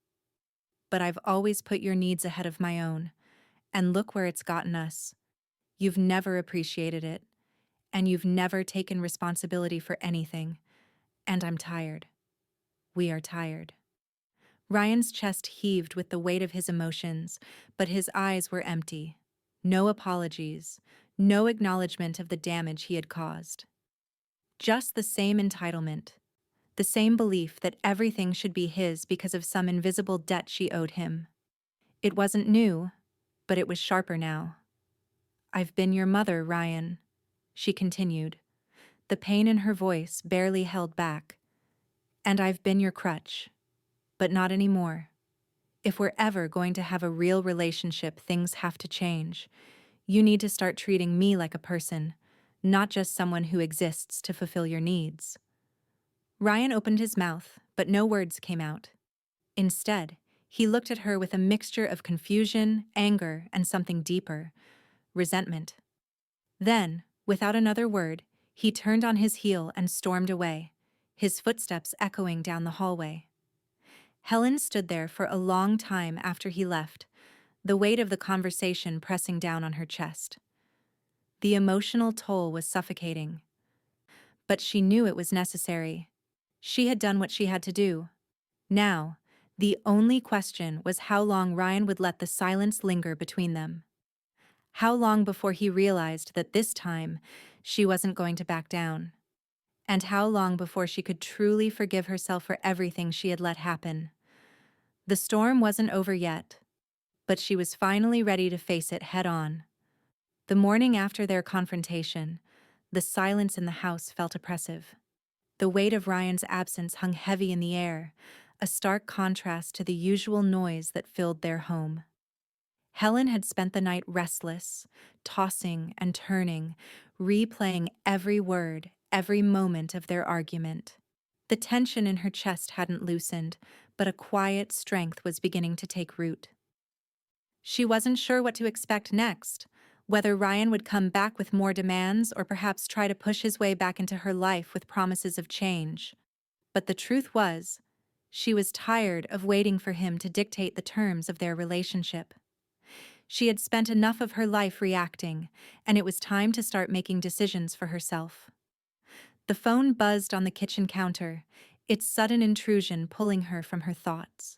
But I've always put your needs ahead of my own, and look where it's gotten us. You've never appreciated it, and you've never taken responsibility for anything, and I'm tired. We are tired." Ryan's chest heaved with the weight of his emotions, but his eyes were empty. No apologies, no acknowledgement of the damage he had caused. Just the same entitlement, the same belief that everything should be his because of some invisible debt she owed him. It wasn't new, but it was sharper now. "I've been your mother, Ryan," she continued, the pain in her voice barely held back. "And I've been your crutch, but not anymore. If we're ever going to have a real relationship, things have to change. You need to start treating me like a person, not just someone who exists to fulfill your needs." Ryan opened his mouth, but no words came out. Instead, he looked at her with a mixture of confusion, anger, and something deeper, resentment. Then, without another word, he turned on his heel and stormed away, his footsteps echoing down the hallway. Helen stood there for a long time after he left, the weight of the conversation pressing down on her chest. The emotional toll was suffocating. But she knew it was necessary. She had done what she had to do. Now, the only question was how long Ryan would let the silence linger between them. How long before he realized that this time she wasn't going to back down? And how long before she could truly forgive herself for everything she had let happen? The storm wasn't over yet, but she was finally ready to face it head on. The morning after their confrontation, the silence in the house felt oppressive. The weight of Ryan's absence hung heavy in the air, a stark contrast to the usual noise that filled their home. Helen had spent the night restless, tossing and turning, replaying every word, every moment of their argument. The tension in her chest hadn't loosened, but a quiet strength was beginning to take root. She wasn't sure what to expect next, whether Ryan would come back with more demands or perhaps try to push his way back into her life with promises of change. But the truth was, she was tired of waiting for him to dictate the terms of their relationship. She had spent enough of her life reacting, and it was time to start making decisions for herself. The phone buzzed on the kitchen counter, its sudden intrusion pulling her from her thoughts.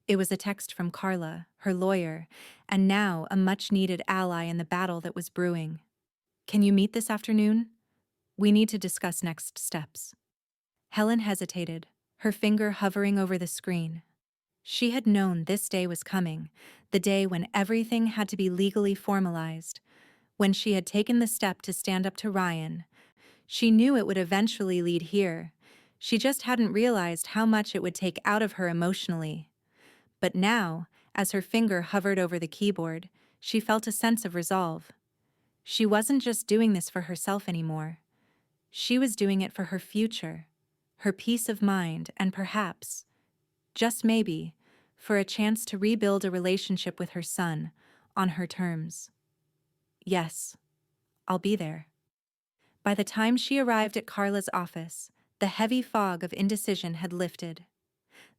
It was a text from Carla, her lawyer, and now a much-needed ally in the battle that was brewing. "Can you meet this afternoon? We need to discuss next steps." Helen hesitated, her finger hovering over the screen. She had known this day was coming, the day when everything had to be legally formalized. When she had taken the step to stand up to Ryan, she knew it would eventually lead here. She just hadn't realized how much it would take out of her emotionally. But now, as her finger hovered over the keyboard, she felt a sense of resolve. She wasn't just doing this for herself anymore. She was doing it for her future, her peace of mind, and perhaps, just maybe, for a chance to rebuild a relationship with her son on her terms. "Yes, I'll be there." By the time she arrived at Carla's office, the heavy fog of indecision had lifted.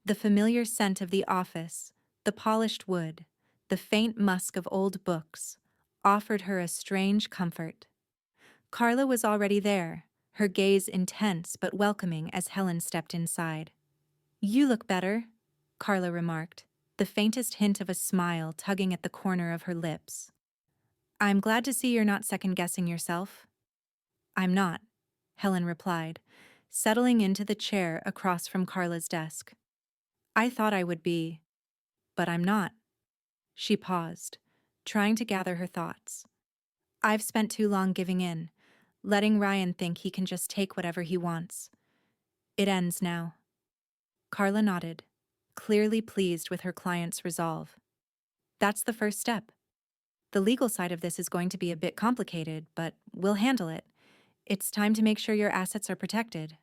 The familiar scent of the office, the polished wood, the faint musk of old books, offered her a strange comfort. Carla was already there, her gaze intense but welcoming as Helen stepped inside. "You look better," Carla remarked, the faintest hint of a smile tugging at the corner of her lips. "I'm glad to see you're not second-guessing yourself." "I'm not," Helen replied, settling into the chair across from Carla's desk. "I thought I would be, but I'm not." She paused, trying to gather her thoughts. "I've spent too long giving in, letting Ryan think he can just take whatever he wants. It ends now." Carla nodded, clearly pleased with her client's resolve. "That's the first step." The legal side of this is going to be a bit complicated, but we'll handle it. It's time to make sure your assets are protected.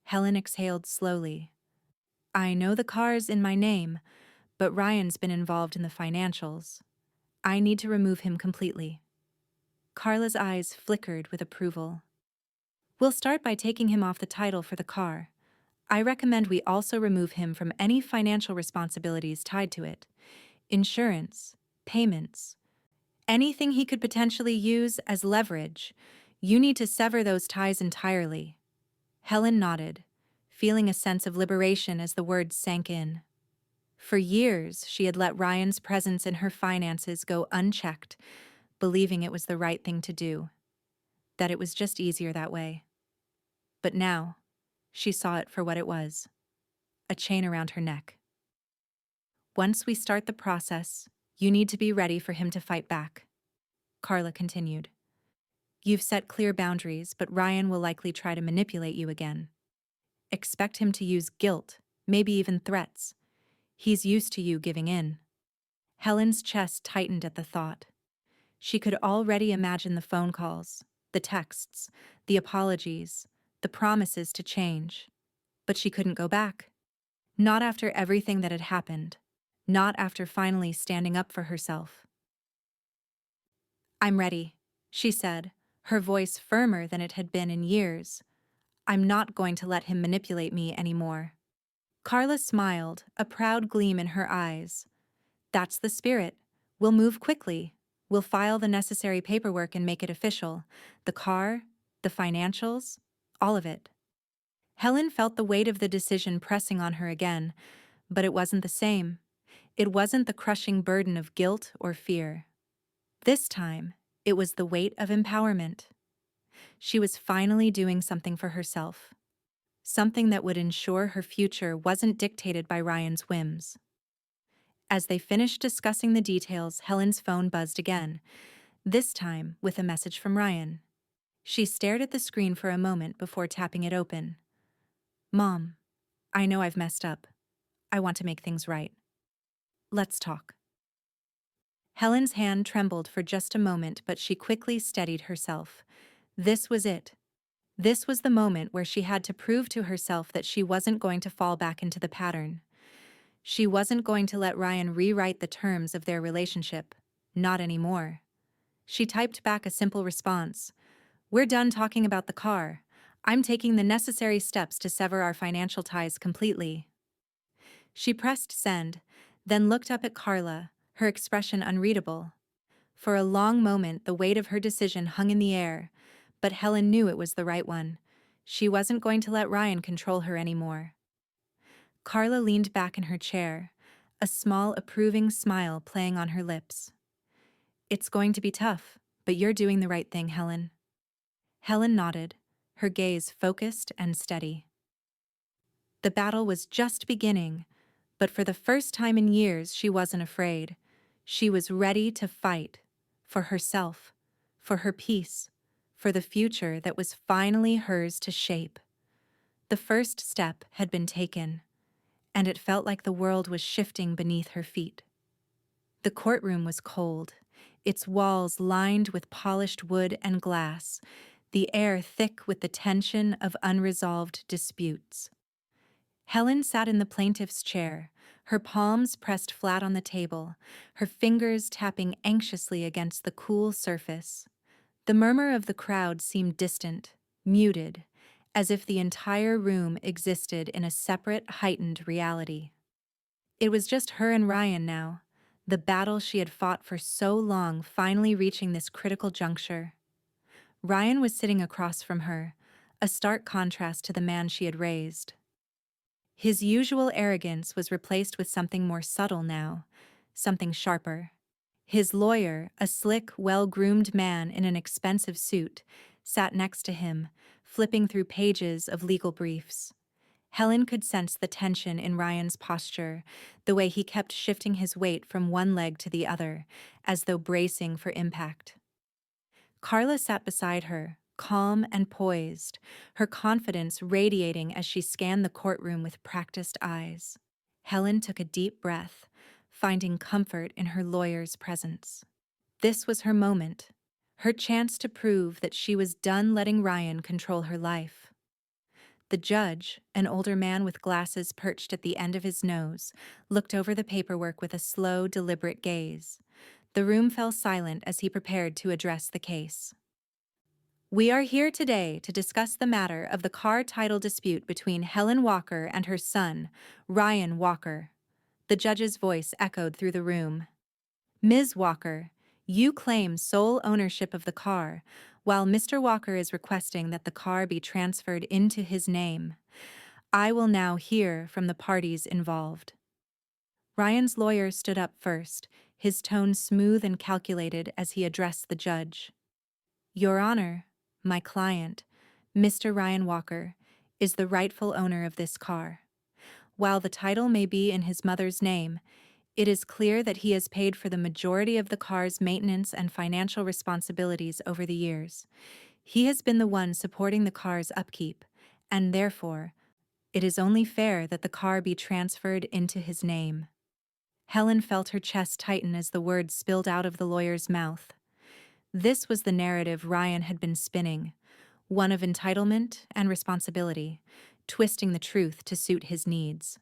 Helen exhaled slowly. I know the car's in my name, but Ryan's been involved in the financials. I need to remove him completely. Carla's eyes flickered with approval. We'll start by taking him off the title for the car. I recommend we also remove him from any financial responsibilities tied to it. Insurance, payments, anything he could potentially use as leverage. You need to sever those ties entirely. Helen nodded, feeling a sense of liberation as the words sank in. For years, she had let Ryan's presence in her finances go unchecked, believing it was the right thing to do, that it was just easier that way. But now, she saw it for what it was, a chain around her neck. Once we start the process, you need to be ready for him to fight back. Carla continued. You've set clear boundaries, but Ryan will likely try to manipulate you again. Expect him to use guilt, maybe even threats. He's used to you giving in. Helen's chest tightened at the thought. She could already imagine the phone calls, the texts, the apologies, the promises to change. But she couldn't go back. Not after everything that had happened. Not after finally standing up for herself. I'm ready, she said, her voice firmer than it had been in years. I'm not going to let him manipulate me anymore. Carla smiled, a proud gleam in her eyes. That's the spirit. We'll move quickly. We'll file the necessary paperwork and make it official. The car, the financials, all of it. Helen felt the weight of the decision pressing on her again, but it wasn't the same. It wasn't the crushing burden of guilt or fear. This time, it was the weight of empowerment. She was finally doing something for herself. Something that would ensure her future wasn't dictated by Ryan's whims. As they finished discussing the details, Helen's phone buzzed again, this time with a message from Ryan. She stared at the screen for a moment before tapping it open. Mom, I know I've messed up. I want to make things right. Let's talk. Helen's hand trembled for just a moment, but she quickly steadied herself. This was it. This was the moment where she had to prove to herself that she wasn't going to fall back into the pattern. She wasn't going to let Ryan rewrite the terms of their relationship. Not anymore. She typed back a simple response. We're done talking about the car. I'm taking the necessary steps to sever our financial ties completely. She pressed send, then looked up at Carla, her expression unreadable. For a long moment, the weight of her decision hung in the air, but Helen knew it was the right one. She wasn't going to let Ryan control her anymore. Carla leaned back in her chair, a small, approving smile playing on her lips. It's going to be tough, but you're doing the right thing, Helen. Helen nodded, her gaze focused and steady. The battle was just beginning, but for the first time in years, she wasn't afraid. She was ready to fight. For herself, for her peace, for the future that was finally hers to shape. The first step had been taken, and it felt like the world was shifting beneath her feet. The courtroom was cold, its walls lined with polished wood and glass, the air thick with the tension of unresolved disputes. Helen sat in the plaintiff's chair, her palms pressed flat on the table, her fingers tapping anxiously against the cool surface. The murmur of the crowd seemed distant, muted, as if the entire room existed in a separate, heightened reality. It was just her and Ryan now, the battle she had fought for so long finally reaching this critical juncture. Ryan was sitting across from her, a stark contrast to the man she had raised. His usual arrogance was replaced with something more subtle now, something sharper. His lawyer, a slick, well-groomed man in an expensive suit, sat next to him, flipping through pages of legal briefs. Helen could sense the tension in Ryan's posture, the way he kept shifting his weight from one leg to the other, as though bracing for impact. Carla sat beside her, calm and poised, her confidence radiating as she scanned the courtroom with practiced eyes. Helen took a deep breath, finding comfort in her lawyer's presence. This was her moment, her chance to prove that she was done letting Ryan control her life. The judge, an older man with glasses perched at the end of his nose, looked over the paperwork with a slow, deliberate gaze. The room fell silent as he prepared to address the case. We are here today to discuss the matter of the car title dispute between Helen Walker and her son, Ryan Walker. The judge's voice echoed through the room. Ms. Walker, you claim sole ownership of the car, while Mr. Walker is requesting that the car be transferred into his name. I will now hear from the parties involved. Ryan's lawyer stood up first, his tone smooth and calculated as he addressed the judge. Your Honor, my client, Mr. Ryan Walker, is the rightful owner of this car. While the title may be in his mother's name, it is clear that he has paid for the majority of the car's maintenance and financial responsibilities over the years. He has been the one supporting the car's upkeep, and therefore, it is only fair that the car be transferred into his name. Helen felt her chest tighten as the words spilled out of the lawyer's mouth. This was the narrative Ryan had been spinning, one of entitlement and responsibility, twisting the truth to suit his needs.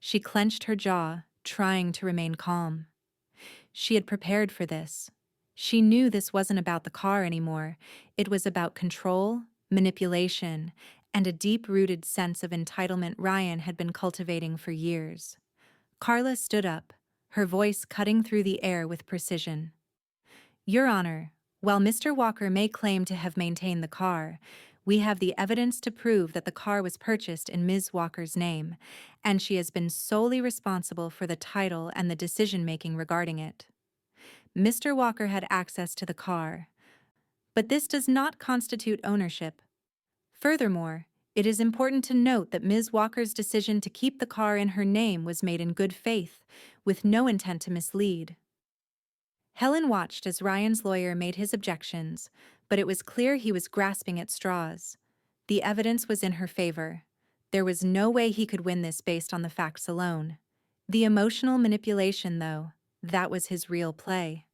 She clenched her jaw, trying to remain calm. She had prepared for this. She knew this wasn't about the car anymore. It was about control, manipulation, and a deep-rooted sense of entitlement Ryan had been cultivating for years. Carla stood up, her voice cutting through the air with precision. Your Honor, while Mr. Walker may claim to have maintained the car, we have the evidence to prove that the car was purchased in Ms. Walker's name, and she has been solely responsible for the title and the decision-making regarding it. Mr. Walker had access to the car, but this does not constitute ownership. Furthermore, it is important to note that Ms. Walker's decision to keep the car in her name was made in good faith, with no intent to mislead. Helen watched as Ryan's lawyer made his objections, but it was clear he was grasping at straws. The evidence was in her favor. There was no way he could win this based on the facts alone. The emotional manipulation, though, that was his real play.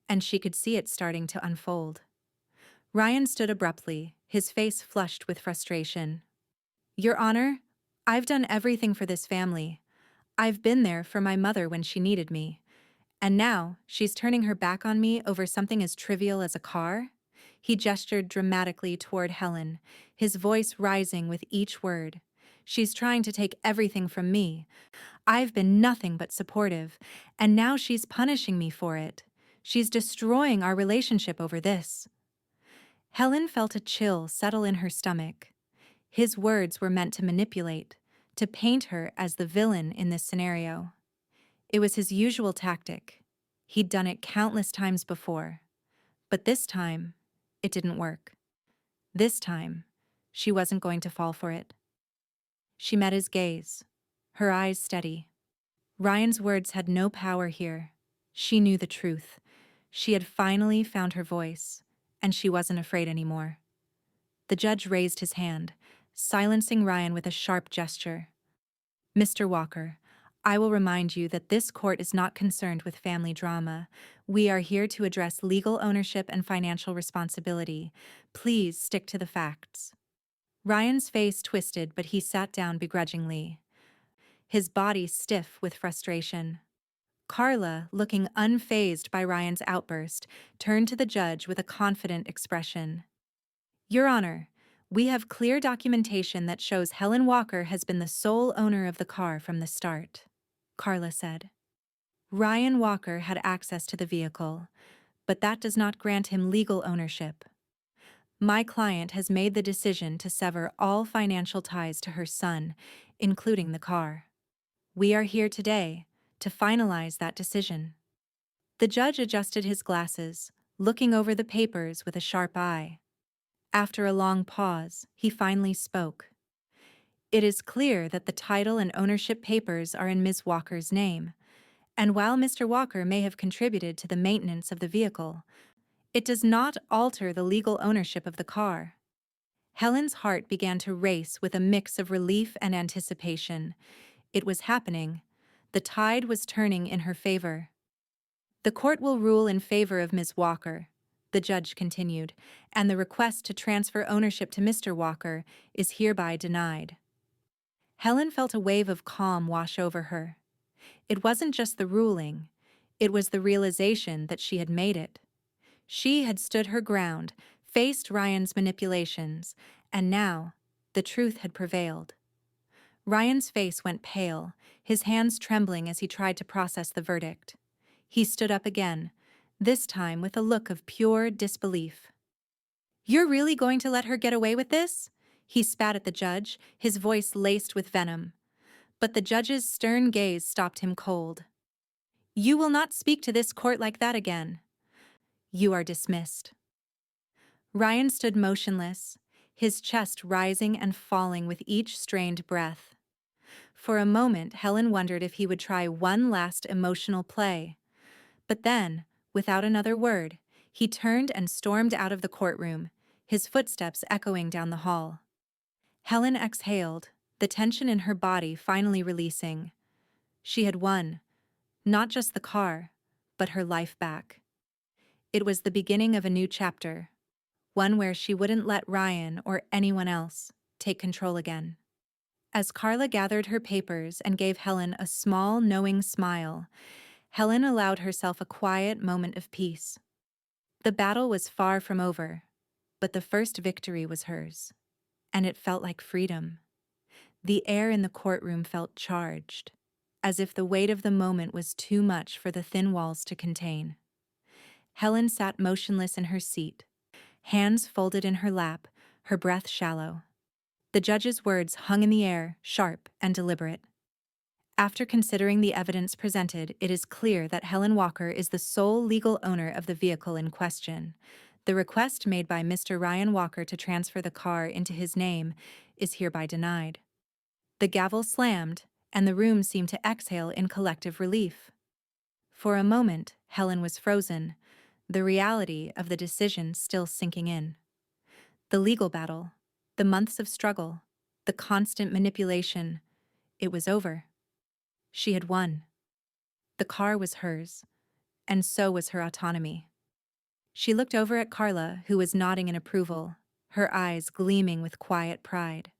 And she could see it starting to unfold. Ryan stood abruptly, his face flushed with frustration. Your Honor, I've done everything for this family. I've been there for my mother when she needed me. And now, she's turning her back on me over something as trivial as a car? He gestured dramatically toward Helen, his voice rising with each word. She's trying to take everything from me. I've been nothing but supportive, and now she's punishing me for it. She's destroying our relationship over this. Helen felt a chill settle in her stomach. His words were meant to manipulate, to paint her as the villain in this scenario. It was his usual tactic. He'd done it countless times before. But this time, it didn't work. This time, she wasn't going to fall for it. She met his gaze, her eyes steady. Ryan's words had no power here. She knew the truth. She had finally found her voice, and she wasn't afraid anymore. The judge raised his hand, silencing Ryan with a sharp gesture. Mr. Walker, I will remind you that this court is not concerned with family drama. We are here to address legal ownership and financial responsibility. Please stick to the facts. Ryan's face twisted, but he sat down begrudgingly, his body stiff with frustration. Carla, looking unfazed by Ryan's outburst, turned to the judge with a confident expression. Your Honor, we have clear documentation that shows Helen Walker has been the sole owner of the car from the start, Carla said. Ryan Walker had access to the vehicle, but that does not grant him legal ownership. My client has made the decision to sever all financial ties to her son, including the car. We are here today to finalize that decision. The judge adjusted his glasses, looking over the papers with a sharp eye. After a long pause, he finally spoke. It is clear that the title and ownership papers are in Ms. Walker's name, and while Mr. Walker may have contributed to the maintenance of the vehicle, it does not alter the legal ownership of the car. Helen's heart began to race with a mix of relief and anticipation. It was happening. The tide was turning in her favor. The court will rule in favor of Ms. Walker, the judge continued, and the request to transfer ownership to Mr. Walker is hereby denied. Helen felt a wave of calm wash over her. It wasn't just the ruling, it was the realization that she had made it. She had stood her ground, faced Ryan's manipulations, and now the truth had prevailed. Ryan's face went pale, his hands trembling as he tried to process the verdict. He stood up again, this time with a look of pure disbelief. "You're really going to let her get away with this?" He spat at the judge, his voice laced with venom. But the judge's stern gaze stopped him cold. "You will not speak to this court like that again. You are dismissed." Ryan stood motionless, his chest rising and falling with each strained breath. For a moment, Helen wondered if he would try one last emotional play. But then, without another word, he turned and stormed out of the courtroom, his footsteps echoing down the hall. Helen exhaled, the tension in her body finally releasing. She had won, not just the car, but her life back. It was the beginning of a new chapter, one where she wouldn't let Ryan or anyone else take control again. As Carla gathered her papers and gave Helen a small, knowing smile, Helen allowed herself a quiet moment of peace. The battle was far from over, but the first victory was hers, and it felt like freedom. The air in the courtroom felt charged, as if the weight of the moment was too much for the thin walls to contain. Helen sat motionless in her seat, hands folded in her lap, her breath shallow. The judge's words hung in the air, sharp and deliberate. After considering the evidence presented, it is clear that Helen Walker is the sole legal owner of the vehicle in question. The request made by Mr. Ryan Walker to transfer the car into his name is hereby denied. The gavel slammed, and the room seemed to exhale in collective relief. For a moment, Helen was frozen, the reality of the decision still sinking in. The legal battle, the months of struggle, the constant manipulation, it was over. She had won. The car was hers, and so was her autonomy. She looked over at Carla, who was nodding in approval, her eyes gleaming with quiet pride.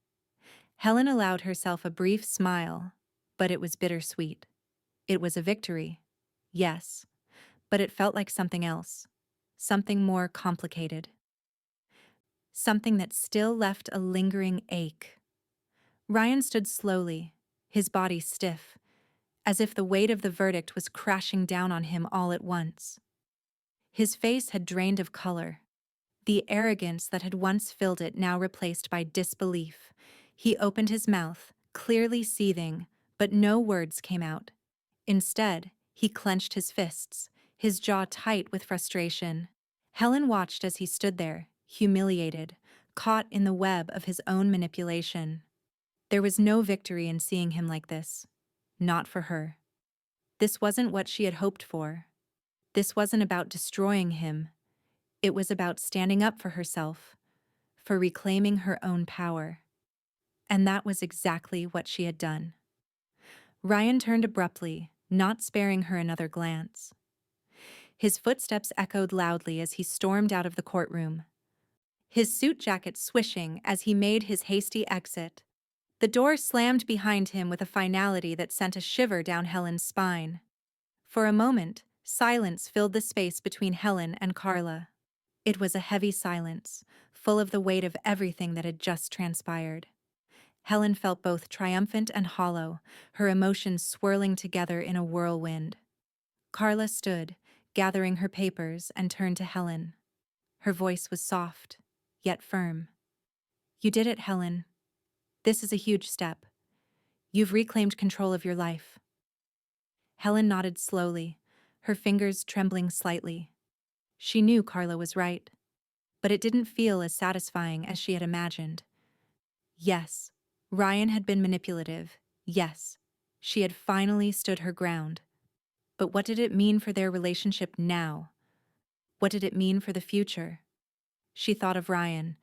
Helen allowed herself a brief smile, but it was bittersweet. It was a victory, yes, but it felt like something else, something more complicated. Something that still left a lingering ache. Ryan stood slowly, his body stiff, as if the weight of the verdict was crashing down on him all at once. His face had drained of color, the arrogance that had once filled it now replaced by disbelief. He opened his mouth, clearly seething, but no words came out. Instead, he clenched his fists, his jaw tight with frustration. Helen watched as he stood there, humiliated, caught in the web of his own manipulation. There was no victory in seeing him like this. Not for her. This wasn't what she had hoped for. This wasn't about destroying him. It was about standing up for herself, for reclaiming her own power. And that was exactly what she had done. Ryan turned abruptly, not sparing her another glance. His footsteps echoed loudly as he stormed out of the courtroom, his suit jacket swishing as he made his hasty exit. The door slammed behind him with a finality that sent a shiver down Helen's spine. For a moment, silence filled the space between Helen and Carla. It was a heavy silence, full of the weight of everything that had just transpired. Helen felt both triumphant and hollow, her emotions swirling together in a whirlwind. Carla stood, gathering her papers, and turned to Helen. Her voice was soft, yet firm. "You did it, Helen. This is a huge step. You've reclaimed control of your life." Helen nodded slowly, her fingers trembling slightly. She knew Carla was right, but it didn't feel as satisfying as she had imagined. Yes, Ryan had been manipulative. Yes, she had finally stood her ground. But what did it mean for their relationship now? What did it mean for the future? She thought of Ryan,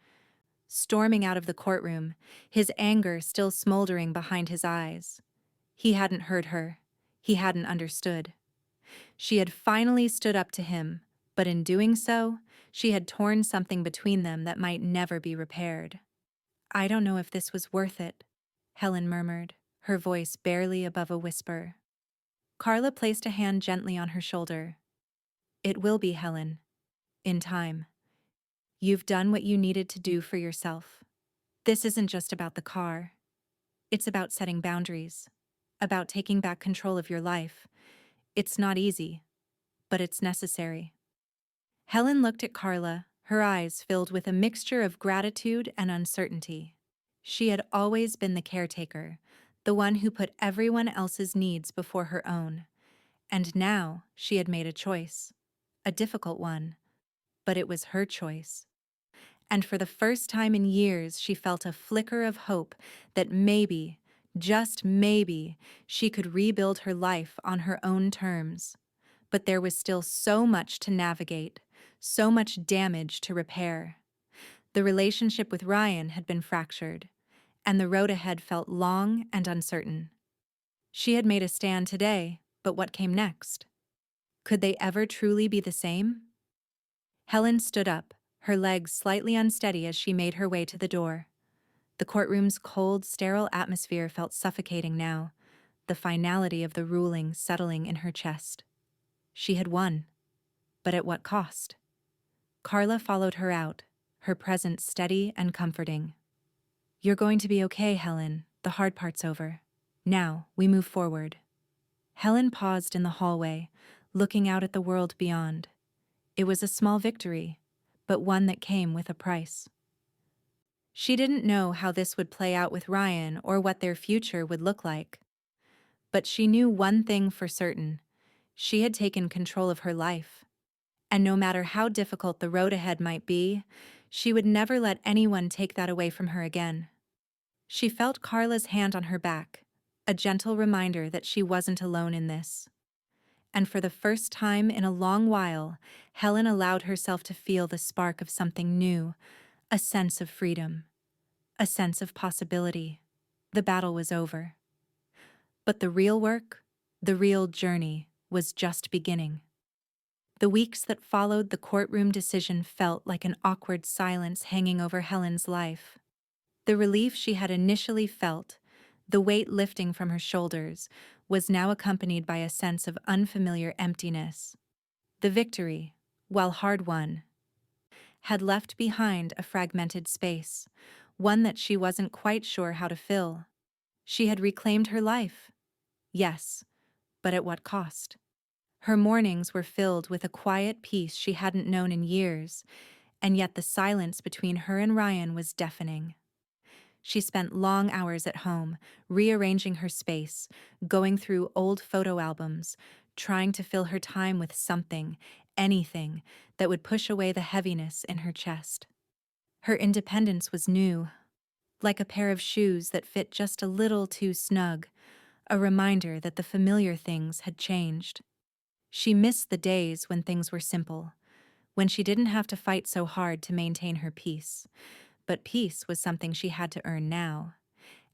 storming out of the courtroom, his anger still smoldering behind his eyes. He hadn't heard her. He hadn't understood. She had finally stood up to him, but in doing so, she had torn something between them that might never be repaired. "I don't know if this was worth it," Helen murmured, her voice barely above a whisper. Carla placed a hand gently on her shoulder. "It will be, Helen. In time. You've done what you needed to do for yourself. This isn't just about the car. It's about setting boundaries, about taking back control of your life. It's not easy, but it's necessary." Helen looked at Carla, her eyes filled with a mixture of gratitude and uncertainty. She had always been the caretaker, the one who put everyone else's needs before her own. And now she had made a choice. A difficult one, but it was her choice. And for the first time in years, she felt a flicker of hope that maybe, just maybe, she could rebuild her life on her own terms. But there was still so much to navigate, so much damage to repair. The relationship with Ryan had been fractured, and the road ahead felt long and uncertain. She had made a stand today, but what came next? Could they ever truly be the same? Helen stood up, her legs slightly unsteady as she made her way to the door. The courtroom's cold, sterile atmosphere felt suffocating now, the finality of the ruling settling in her chest. She had won, but at what cost? Carla followed her out, her presence steady and comforting. "You're going to be okay, Helen. The hard part's over. Now, we move forward." Helen paused in the hallway, looking out at the world beyond. It was a small victory, but one that came with a price. She didn't know how this would play out with Ryan or what their future would look like. But she knew one thing for certain. She had taken control of her life. And no matter how difficult the road ahead might be, she would never let anyone take that away from her again. She felt Carla's hand on her back, a gentle reminder that she wasn't alone in this. And for the first time in a long while, Helen allowed herself to feel the spark of something new, a sense of freedom, a sense of possibility. The battle was over. But the real work, the real journey, was just beginning. The weeks that followed the courtroom decision felt like an awkward silence hanging over Helen's life. The relief she had initially felt, the weight lifting from her shoulders, was now accompanied by a sense of unfamiliar emptiness. The victory, while hard-won, had left behind a fragmented space, one that she wasn't quite sure how to fill. She had reclaimed her life. Yes, but at what cost? Her mornings were filled with a quiet peace she hadn't known in years, and yet the silence between her and Ryan was deafening. She spent long hours at home, rearranging her space, going through old photo albums, trying to fill her time with something, anything, that would push away the heaviness in her chest. Her independence was new, like a pair of shoes that fit just a little too snug, a reminder that the familiar things had changed. She missed the days when things were simple, when she didn't have to fight so hard to maintain her peace. But peace was something she had to earn now,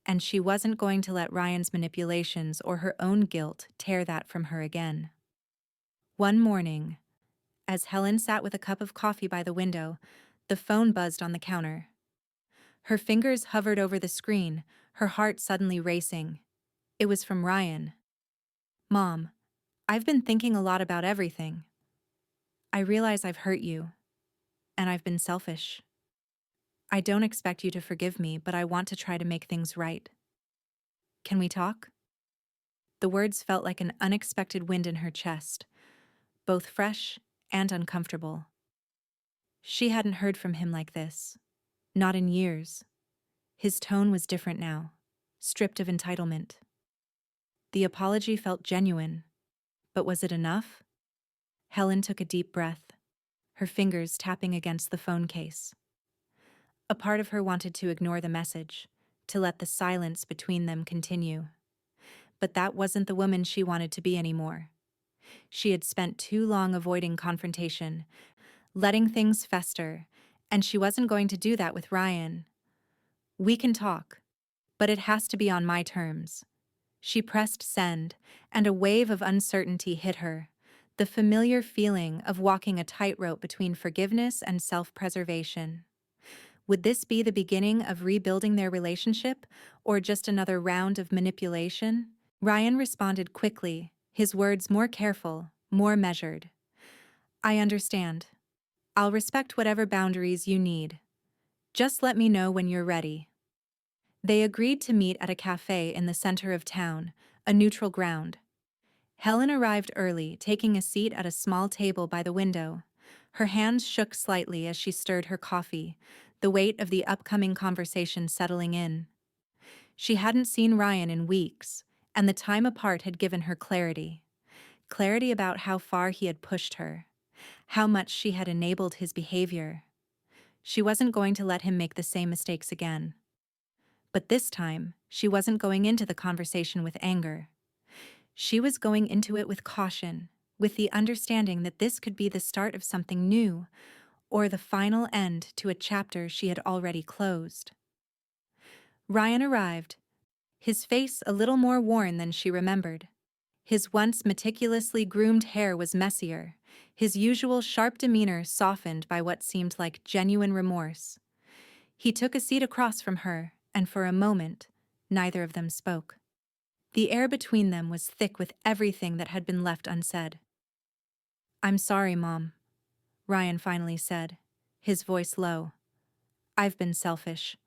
and she wasn't going to let Ryan's manipulations or her own guilt tear that from her again. One morning, as Helen sat with a cup of coffee by the window, the phone buzzed on the counter. Her fingers hovered over the screen, her heart suddenly racing. It was from Ryan. "Mom, I've been thinking a lot about everything. I realize I've hurt you, and I've been selfish. I don't expect you to forgive me, but I want to try to make things right. Can we talk?" The words felt like an unexpected wind in her chest, both fresh and uncomfortable. She hadn't heard from him like this, not in years. His tone was different now, stripped of entitlement. The apology felt genuine, but was it enough? Helen took a deep breath, her fingers tapping against the phone case. A part of her wanted to ignore the message, to let the silence between them continue. But that wasn't the woman she wanted to be anymore. She had spent too long avoiding confrontation, letting things fester, and she wasn't going to do that with Ryan. "We can talk, but it has to be on my terms." She pressed send, and a wave of uncertainty hit her, the familiar feeling of walking a tightrope between forgiveness and self-preservation. Would this be the beginning of rebuilding their relationship, or just another round of manipulation? Ryan responded quickly, his words more careful, more measured. I understand. I'll respect whatever boundaries you need. Just let me know when you're ready. They agreed to meet at a cafe in the center of town, a neutral ground. Helen arrived early, taking a seat at a small table by the window. Her hands shook slightly as she stirred her coffee, the weight of the upcoming conversation settling in. She hadn't seen Ryan in weeks, and the time apart had given her clarity. Clarity about how far he had pushed her, how much she had enabled his behavior. She wasn't going to let him make the same mistakes again. But this time, she wasn't going into the conversation with anger. She was going into it with caution, with the understanding that this could be the start of something new, or the final end to a chapter she had already closed. Ryan arrived, his face a little more worn than she remembered. His once meticulously groomed hair was messier, his usual sharp demeanor softened by what seemed like genuine remorse. He took a seat across from her, and for a moment, neither of them spoke. The air between them was thick with everything that had been left unsaid. I'm sorry, Mom, Ryan finally said, his voice low. I've been selfish.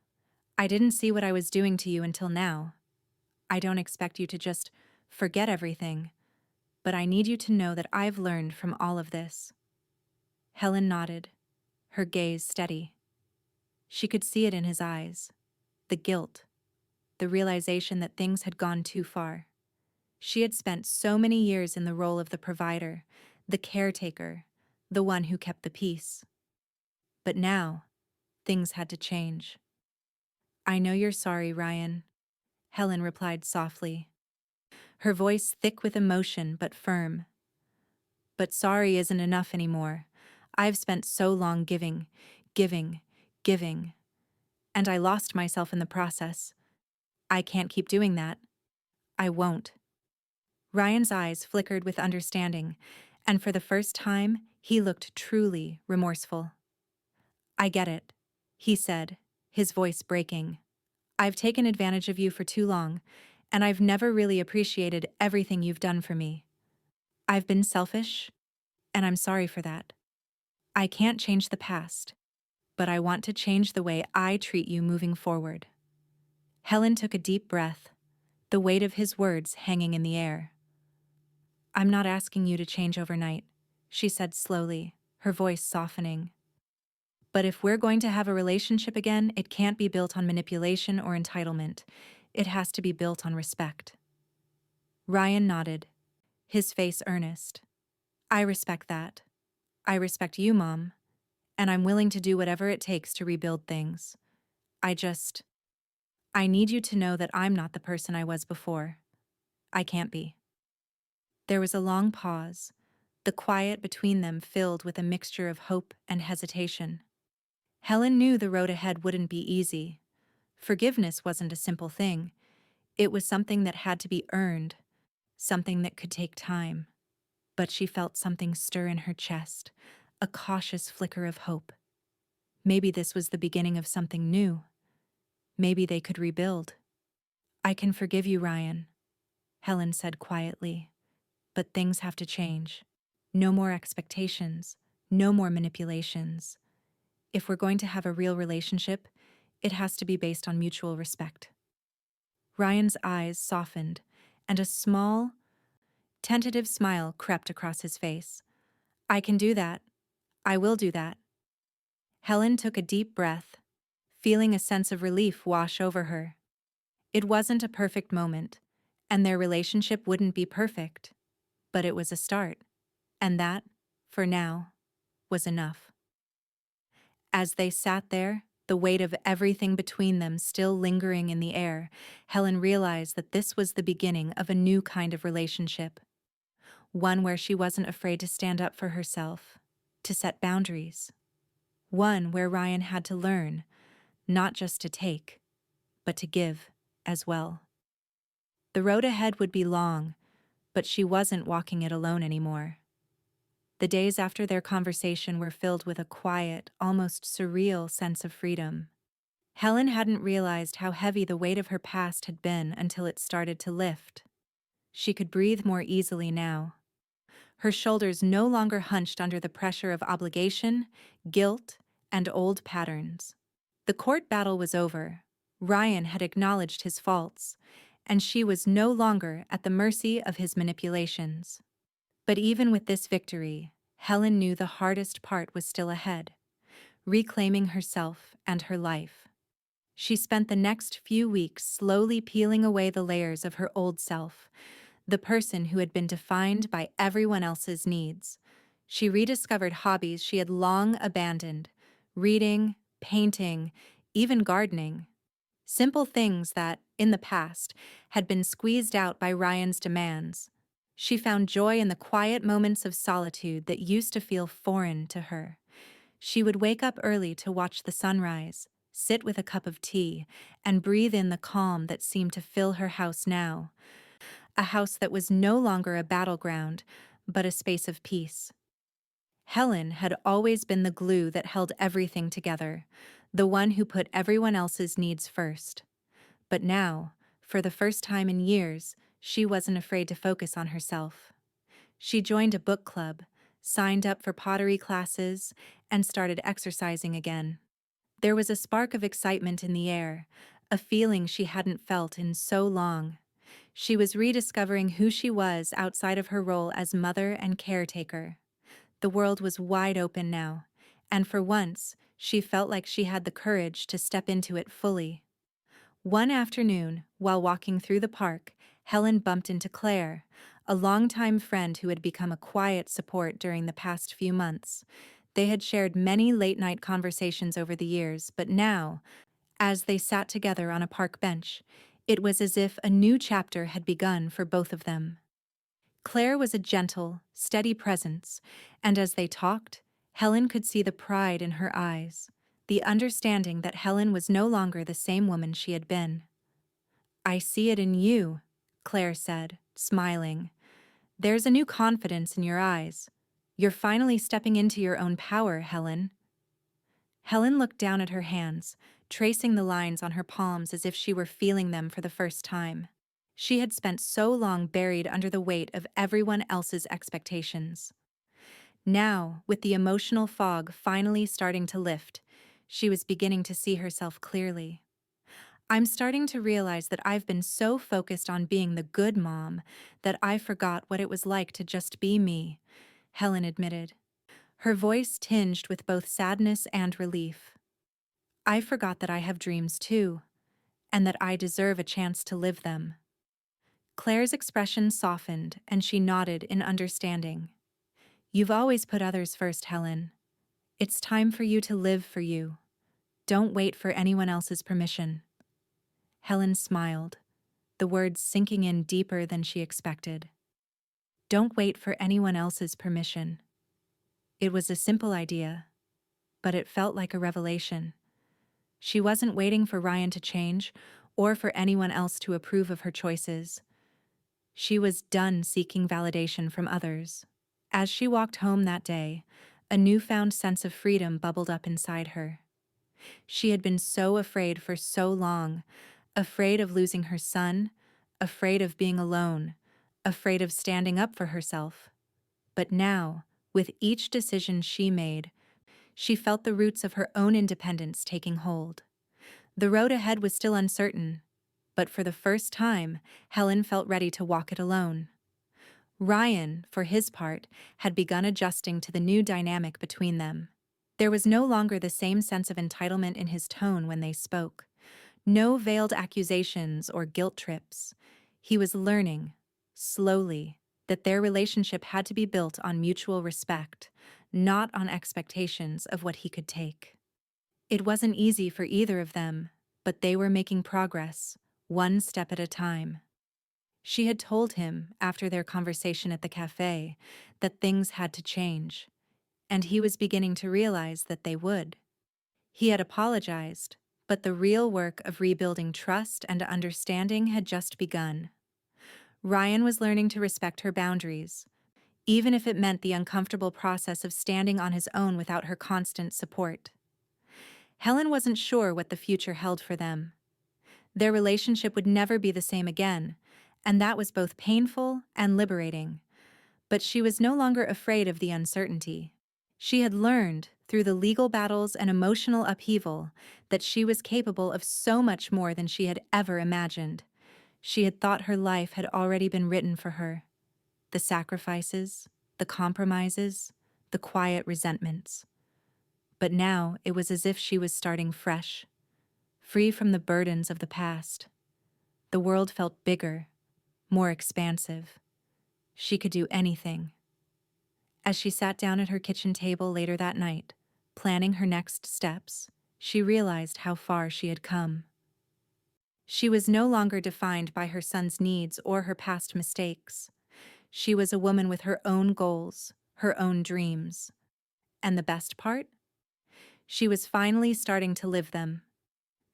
I didn't see what I was doing to you until now. I don't expect you to just forget everything, but I need you to know that I've learned from all of this. Helen nodded, her gaze steady. She could see it in his eyes, the guilt, the realization that things had gone too far. She had spent so many years in the role of the provider, the caretaker, the one who kept the peace. But now, things had to change. I know you're sorry, Ryan, Helen replied softly, her voice thick with emotion but firm. But sorry isn't enough anymore. I've spent so long giving, giving, giving, and I lost myself in the process. I can't keep doing that. I won't. Ryan's eyes flickered with understanding, and for the first time, he looked truly remorseful. I get it, he said, his voice breaking. I've taken advantage of you for too long, and I've never really appreciated everything you've done for me. I've been selfish, and I'm sorry for that. I can't change the past, but I want to change the way I treat you moving forward. Helen took a deep breath, the weight of his words hanging in the air. I'm not asking you to change overnight, she said slowly, her voice softening. But if we're going to have a relationship again, it can't be built on manipulation or entitlement. It has to be built on respect. Ryan nodded, his face earnest. I respect that. I respect you, Mom, and I'm willing to do whatever it takes to rebuild things. I need you to know that I'm not the person I was before. I can't be. There was a long pause, the quiet between them filled with a mixture of hope and hesitation. Helen knew the road ahead wouldn't be easy. Forgiveness wasn't a simple thing. It was something that had to be earned, something that could take time. But she felt something stir in her chest, a cautious flicker of hope. Maybe this was the beginning of something new. Maybe they could rebuild. I can forgive you, Ryan, Helen said quietly. But things have to change. No more expectations, no more manipulations. If we're going to have a real relationship, it has to be based on mutual respect. Ryan's eyes softened, and a small, tentative smile crept across his face. I can do that. I will do that. Helen took a deep breath, feeling a sense of relief wash over her. It wasn't a perfect moment, and their relationship wouldn't be perfect, but it was a start, and that, for now, was enough. As they sat there, the weight of everything between them still lingering in the air, Helen realized that this was the beginning of a new kind of relationship. One where she wasn't afraid to stand up for herself, to set boundaries. One where Ryan had to learn, not just to take, but to give as well. The road ahead would be long, but she wasn't walking it alone anymore. The days after their conversation were filled with a quiet, almost surreal sense of freedom. Helen hadn't realized how heavy the weight of her past had been until it started to lift. She could breathe more easily now. Her shoulders no longer hunched under the pressure of obligation, guilt, and old patterns. The court battle was over. Ryan had acknowledged his faults, and she was no longer at the mercy of his manipulations. But even with this victory, Helen knew the hardest part was still ahead: reclaiming herself and her life. She spent the next few weeks slowly peeling away the layers of her old self, the person who had been defined by everyone else's needs. She rediscovered hobbies she had long abandoned: reading, painting, even gardening. Simple things that, in the past, had been squeezed out by Ryan's demands. She found joy in the quiet moments of solitude that used to feel foreign to her. She would wake up early to watch the sunrise, sit with a cup of tea, and breathe in the calm that seemed to fill her house now. A house that was no longer a battleground, but a space of peace. Helen had always been the glue that held everything together, the one who put everyone else's needs first. But now, for the first time in years, she wasn't afraid to focus on herself. She joined a book club, signed up for pottery classes, and started exercising again. There was a spark of excitement in the air, a feeling she hadn't felt in so long. She was rediscovering who she was outside of her role as mother and caretaker. The world was wide open now, and for once, she felt like she had the courage to step into it fully. One afternoon, while walking through the park, Helen bumped into Claire, a longtime friend who had become a quiet support during the past few months. They had shared many late-night conversations over the years, but now, as they sat together on a park bench, it was as if a new chapter had begun for both of them. Claire was a gentle, steady presence, and as they talked, Helen could see the pride in her eyes, the understanding that Helen was no longer the same woman she had been. "I see it in you," Claire said, smiling. "There's a new confidence in your eyes. You're finally stepping into your own power, Helen." Helen looked down at her hands, tracing the lines on her palms as if she were feeling them for the first time. She had spent so long buried under the weight of everyone else's expectations. Now, with the emotional fog finally starting to lift, she was beginning to see herself clearly. "I'm starting to realize that I've been so focused on being the good mom that I forgot what it was like to just be me," Helen admitted, her voice tinged with both sadness and relief. "I forgot that I have dreams too, and that I deserve a chance to live them." Claire's expression softened, and she nodded in understanding. "You've always put others first, Helen. It's time for you to live for you. Don't wait for anyone else's permission." Helen smiled, the words sinking in deeper than she expected. Don't wait for anyone else's permission. It was a simple idea, but it felt like a revelation. She wasn't waiting for Ryan to change or for anyone else to approve of her choices. She was done seeking validation from others. As she walked home that day, a newfound sense of freedom bubbled up inside her. She had been so afraid for so long, afraid of losing her son, afraid of being alone, afraid of standing up for herself. But now, with each decision she made, she felt the roots of her own independence taking hold. The road ahead was still uncertain, but for the first time, Helen felt ready to walk it alone. Ryan, for his part, had begun adjusting to the new dynamic between them. There was no longer the same sense of entitlement in his tone when they spoke. No veiled accusations or guilt trips. He was learning, slowly, that their relationship had to be built on mutual respect, not on expectations of what he could take. It wasn't easy for either of them, but they were making progress, one step at a time. She had told him, after their conversation at the cafe, that things had to change, and he was beginning to realize that they would. He had apologized, but the real work of rebuilding trust and understanding had just begun. Ryan was learning to respect her boundaries, even if it meant the uncomfortable process of standing on his own without her constant support. Helen wasn't sure what the future held for them. Their relationship would never be the same again, and that was both painful and liberating. But she was no longer afraid of the uncertainty. She had learned, through the legal battles and emotional upheaval, that she was capable of so much more than she had ever imagined. She had thought her life had already been written for her. The sacrifices, the compromises, the quiet resentments. But now it was as if she was starting fresh, free from the burdens of the past. The world felt bigger, more expansive. She could do anything. As she sat down at her kitchen table later that night, planning her next steps, she realized how far she had come. She was no longer defined by her son's needs or her past mistakes. She was a woman with her own goals, her own dreams. And the best part? She was finally starting to live them.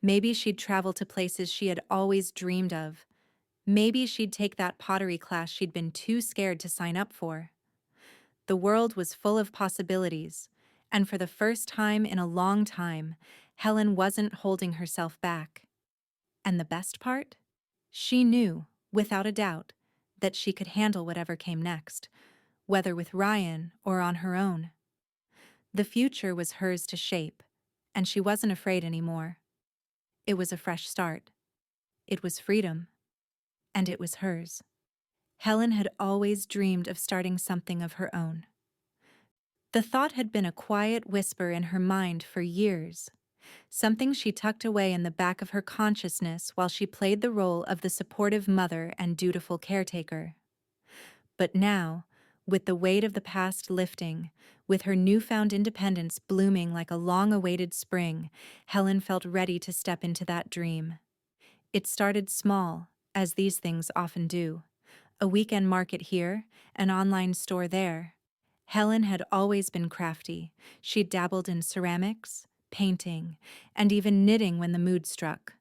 Maybe she'd travel to places she had always dreamed of. Maybe she'd take that pottery class she'd been too scared to sign up for. The world was full of possibilities, and for the first time in a long time, Helen wasn't holding herself back. And the best part? She knew, without a doubt, that she could handle whatever came next, whether with Ryan or on her own. The future was hers to shape, and she wasn't afraid anymore. It was a fresh start. It was freedom. And it was hers. Helen had always dreamed of starting something of her own. The thought had been a quiet whisper in her mind for years, something she tucked away in the back of her consciousness while she played the role of the supportive mother and dutiful caretaker. But now, with the weight of the past lifting, with her newfound independence blooming like a long-awaited spring, Helen felt ready to step into that dream. It started small, as these things often do. A weekend market here, an online store there. Helen had always been crafty. She'd dabbled in ceramics, painting, and even knitting when the mood struck.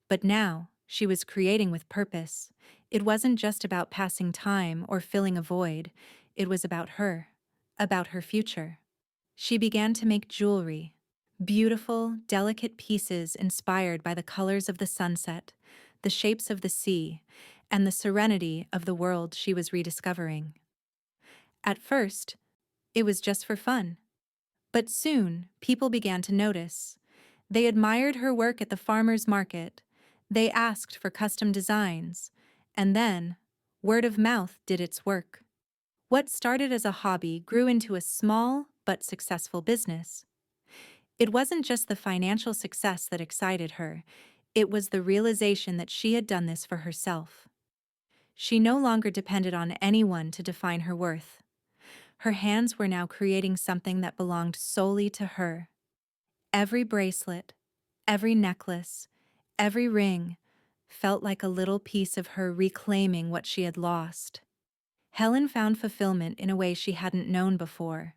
But now, she was creating with purpose. It wasn't just about passing time or filling a void. It was about her future. She began to make jewelry, beautiful, delicate pieces inspired by the colors of the sunset, the shapes of the sea, and the serenity of the world she was rediscovering. At first, it was just for fun. But soon, people began to notice. They admired her work at the farmer's market. They asked for custom designs. And then, word of mouth did its work. What started as a hobby grew into a small but successful business. It wasn't just the financial success that excited her. It was the realization that she had done this for herself. She no longer depended on anyone to define her worth. Her hands were now creating something that belonged solely to her. Every bracelet, every necklace, every ring felt like a little piece of her reclaiming what she had lost. Helen found fulfillment in a way she hadn't known before.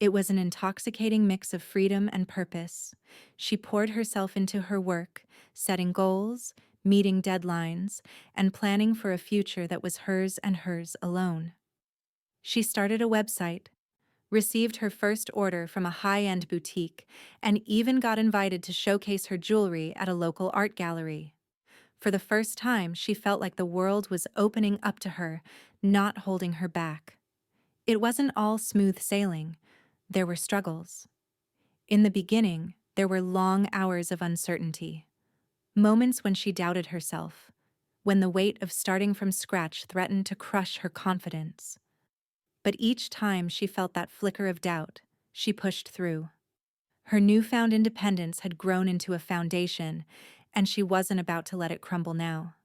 It was an intoxicating mix of freedom and purpose. She poured herself into her work, setting goals, meeting deadlines, and planning for a future that was hers and hers alone. She started a website, received her first order from a high-end boutique, and even got invited to showcase her jewelry at a local art gallery. For the first time, she felt like the world was opening up to her, not holding her back. It wasn't all smooth sailing. There were struggles. In the beginning, there were long hours of uncertainty. Moments when she doubted herself, when the weight of starting from scratch threatened to crush her confidence. But each time she felt that flicker of doubt, she pushed through. Her newfound independence had grown into a foundation, and she wasn't about to let it crumble now.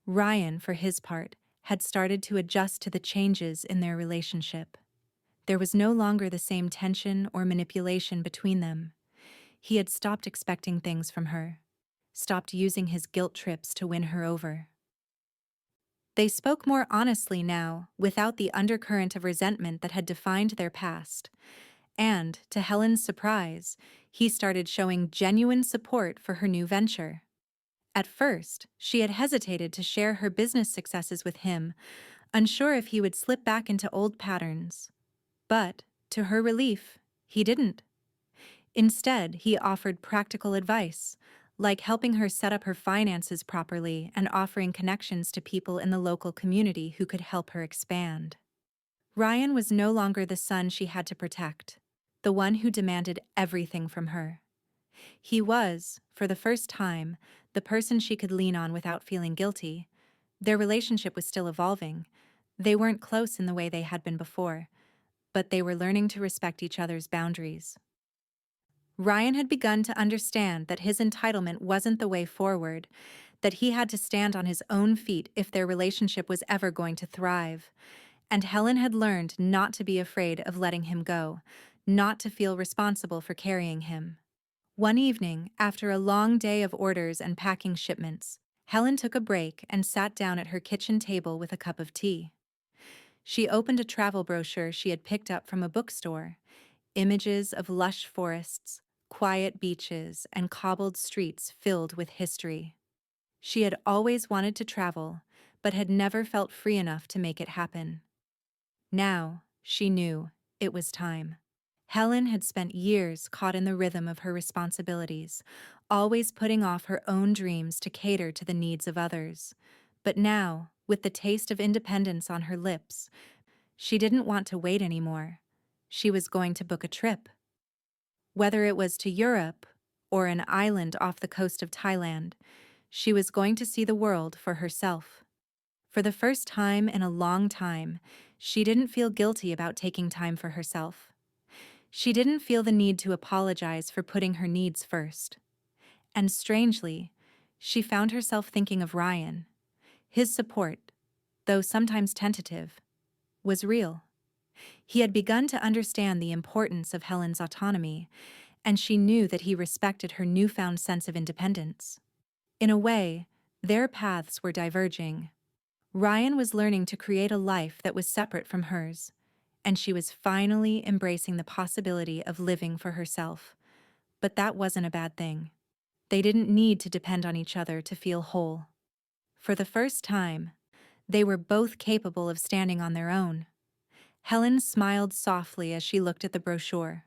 Ryan, for his part, had started to adjust to the changes in their relationship. There was no longer the same tension or manipulation between them. He had stopped expecting things from her, stopped using his guilt trips to win her over. They spoke more honestly now, without the undercurrent of resentment that had defined their past. And, to Helen's surprise, he started showing genuine support for her new venture. At first, she had hesitated to share her business successes with him, unsure if he would slip back into old patterns. But, to her relief, he didn't. Instead, he offered practical advice, like helping her set up her finances properly and offering connections to people in the local community who could help her expand. Ryan was no longer the son she had to protect, the one who demanded everything from her. He was, for the first time, the person she could lean on without feeling guilty. Their relationship was still evolving. They weren't close in the way they had been before, but they were learning to respect each other's boundaries. Ryan had begun to understand that his entitlement wasn't the way forward, that he had to stand on his own feet if their relationship was ever going to thrive. And Helen had learned not to be afraid of letting him go, not to feel responsible for carrying him. One evening, after a long day of orders and packing shipments, Helen took a break and sat down at her kitchen table with a cup of tea. She opened a travel brochure she had picked up from a bookstore. Images of lush forests, quiet beaches, and cobbled streets filled with history. She had always wanted to travel, but had never felt free enough to make it happen. Now, she knew, it was time. Helen had spent years caught in the rhythm of her responsibilities, always putting off her own dreams to cater to the needs of others. But now, with the taste of independence on her lips, she didn't want to wait anymore. She was going to book a trip. Whether it was to Europe or an island off the coast of Thailand, she was going to see the world for herself. For the first time in a long time, she didn't feel guilty about taking time for herself. She didn't feel the need to apologize for putting her needs first. And strangely, she found herself thinking of Ryan. His support, though sometimes tentative, was real. He had begun to understand the importance of Helen's autonomy, and she knew that he respected her newfound sense of independence. In a way, their paths were diverging. Ryan was learning to create a life that was separate from hers, and she was finally embracing the possibility of living for herself. But that wasn't a bad thing. They didn't need to depend on each other to feel whole. For the first time, they were both capable of standing on their own. Helen smiled softly as she looked at the brochure.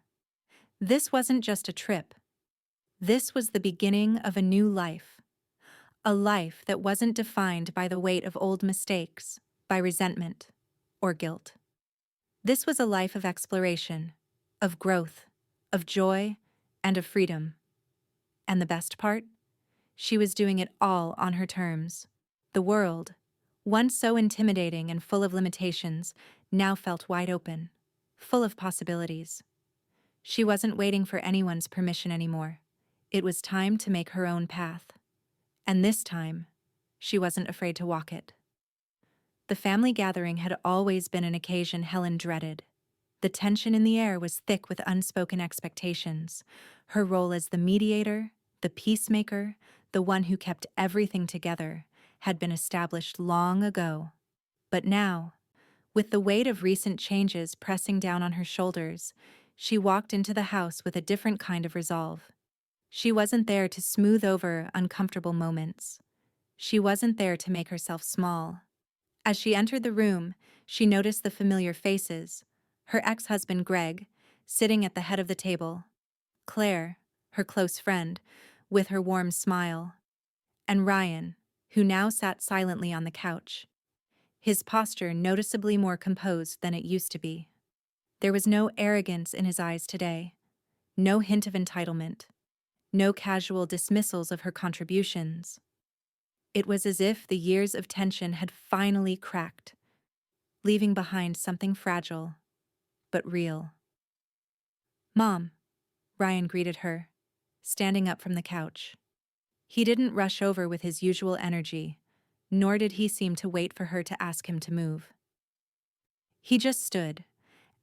This wasn't just a trip. This was the beginning of a new life. A life that wasn't defined by the weight of old mistakes, by resentment, or guilt. This was a life of exploration, of growth, of joy, and of freedom. And the best part? She was doing it all on her terms. The world, once so intimidating and full of limitations, now felt wide open, full of possibilities. She wasn't waiting for anyone's permission anymore. It was time to make her own path. And this time, she wasn't afraid to walk it. The family gathering had always been an occasion Helen dreaded. The tension in the air was thick with unspoken expectations. Her role as the mediator, the peacemaker, the one who kept everything together, had been established long ago. But now, with the weight of recent changes pressing down on her shoulders, she walked into the house with a different kind of resolve. She wasn't there to smooth over uncomfortable moments. She wasn't there to make herself small. As she entered the room, she noticed the familiar faces: her ex-husband Greg, sitting at the head of the table; Claire, her close friend, with her warm smile; and Ryan, who now sat silently on the couch, his posture noticeably more composed than it used to be. There was no arrogance in his eyes today, no hint of entitlement, no casual dismissals of her contributions. It was as if the years of tension had finally cracked, leaving behind something fragile, but real. "Mom," Ryan greeted her, standing up from the couch. He didn't rush over with his usual energy, nor did he seem to wait for her to ask him to move. He just stood,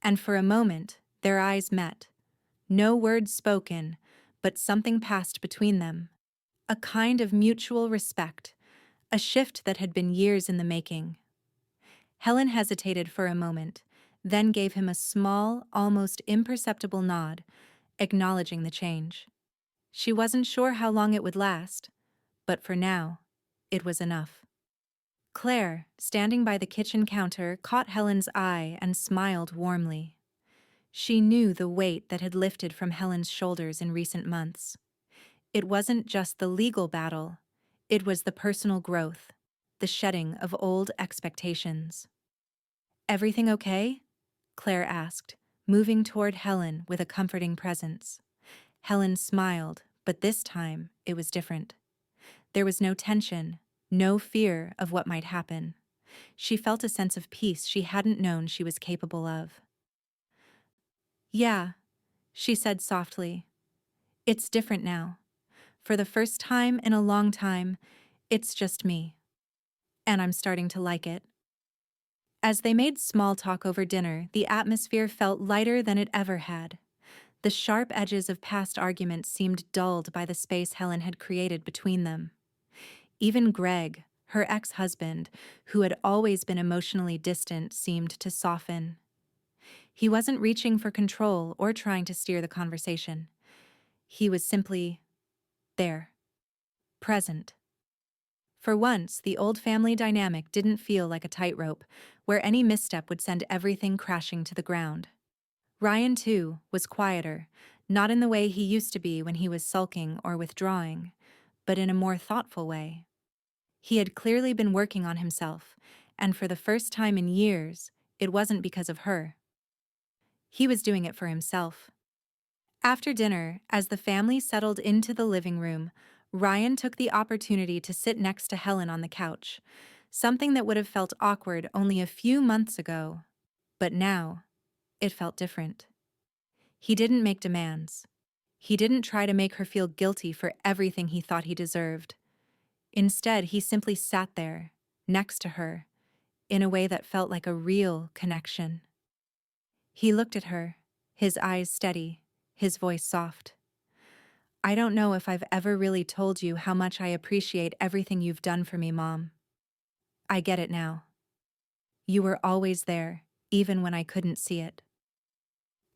and for a moment, their eyes met. No words spoken, but something passed between them. A kind of mutual respect, a shift that had been years in the making. Helen hesitated for a moment, then gave him a small, almost imperceptible nod, acknowledging the change. She wasn't sure how long it would last, but for now, it was enough. Claire, standing by the kitchen counter, caught Helen's eye and smiled warmly. She knew the weight that had lifted from Helen's shoulders in recent months. It wasn't just the legal battle, it was the personal growth, the shedding of old expectations. "Everything okay?" Claire asked, moving toward Helen with a comforting presence. Helen smiled, but this time it was different. There was no tension, no fear of what might happen. She felt a sense of peace she hadn't known she was capable of. "Yeah," she said softly. "It's different now. For the first time in a long time, it's just me. And I'm starting to like it." As they made small talk over dinner, the atmosphere felt lighter than it ever had. The sharp edges of past arguments seemed dulled by the space Helen had created between them. Even Greg, her ex-husband, who had always been emotionally distant, seemed to soften. He wasn't reaching for control or trying to steer the conversation. He was simply there, present. For once, the old family dynamic didn't feel like a tightrope, where any misstep would send everything crashing to the ground. Ryan, too, was quieter, not in the way he used to be when he was sulking or withdrawing, but in a more thoughtful way. He had clearly been working on himself, and for the first time in years, it wasn't because of her. He was doing it for himself. After dinner, as the family settled into the living room, Ryan took the opportunity to sit next to Helen on the couch, something that would have felt awkward only a few months ago. But now, it felt different. He didn't make demands. He didn't try to make her feel guilty for everything he thought he deserved. Instead, he simply sat there, next to her, in a way that felt like a real connection. He looked at her, his eyes steady, his voice soft. "I don't know if I've ever really told you how much I appreciate everything you've done for me, Mom. I get it now. You were always there, even when I couldn't see it."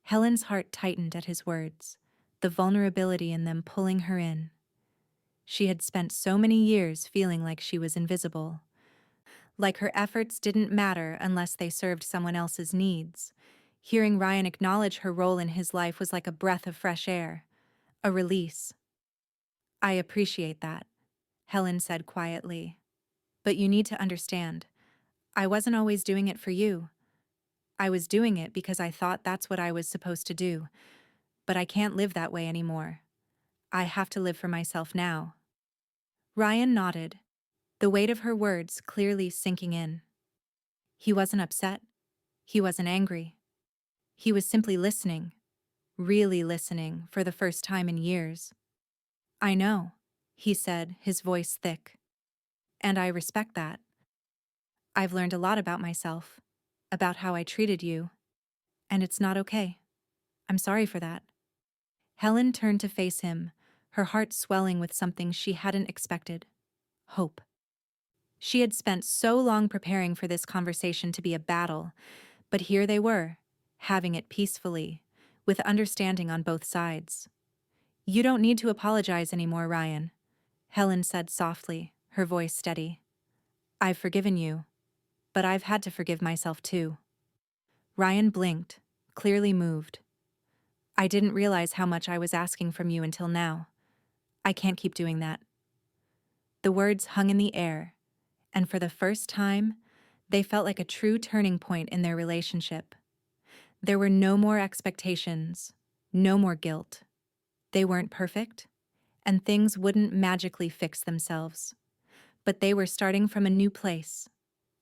Helen's heart tightened at his words, the vulnerability in them pulling her in. She had spent so many years feeling like she was invisible, like her efforts didn't matter unless they served someone else's needs. Hearing Ryan acknowledge her role in his life was like a breath of fresh air, a release. "I appreciate that," Helen said quietly. "But you need to understand, I wasn't always doing it for you. I was doing it because I thought that's what I was supposed to do, but I can't live that way anymore. I have to live for myself now." Ryan nodded, the weight of her words clearly sinking in. He wasn't upset. He wasn't angry. He was simply listening, really listening for the first time in years. "I know," he said, his voice thick. "And I respect that. I've learned a lot about myself, about how I treated you, and it's not okay. I'm sorry for that." Helen turned to face him, her heart swelling with something she hadn't expected: hope. She had spent so long preparing for this conversation to be a battle, but here they were, having it peacefully, with understanding on both sides. "You don't need to apologize anymore, Ryan," Helen said softly, her voice steady. "I've forgiven you, but I've had to forgive myself too." Ryan blinked, clearly moved. "I didn't realize how much I was asking from you until now. I can't keep doing that." The words hung in the air, and for the first time, they felt like a true turning point in their relationship. There were no more expectations, no more guilt. They weren't perfect, and things wouldn't magically fix themselves. But they were starting from a new place,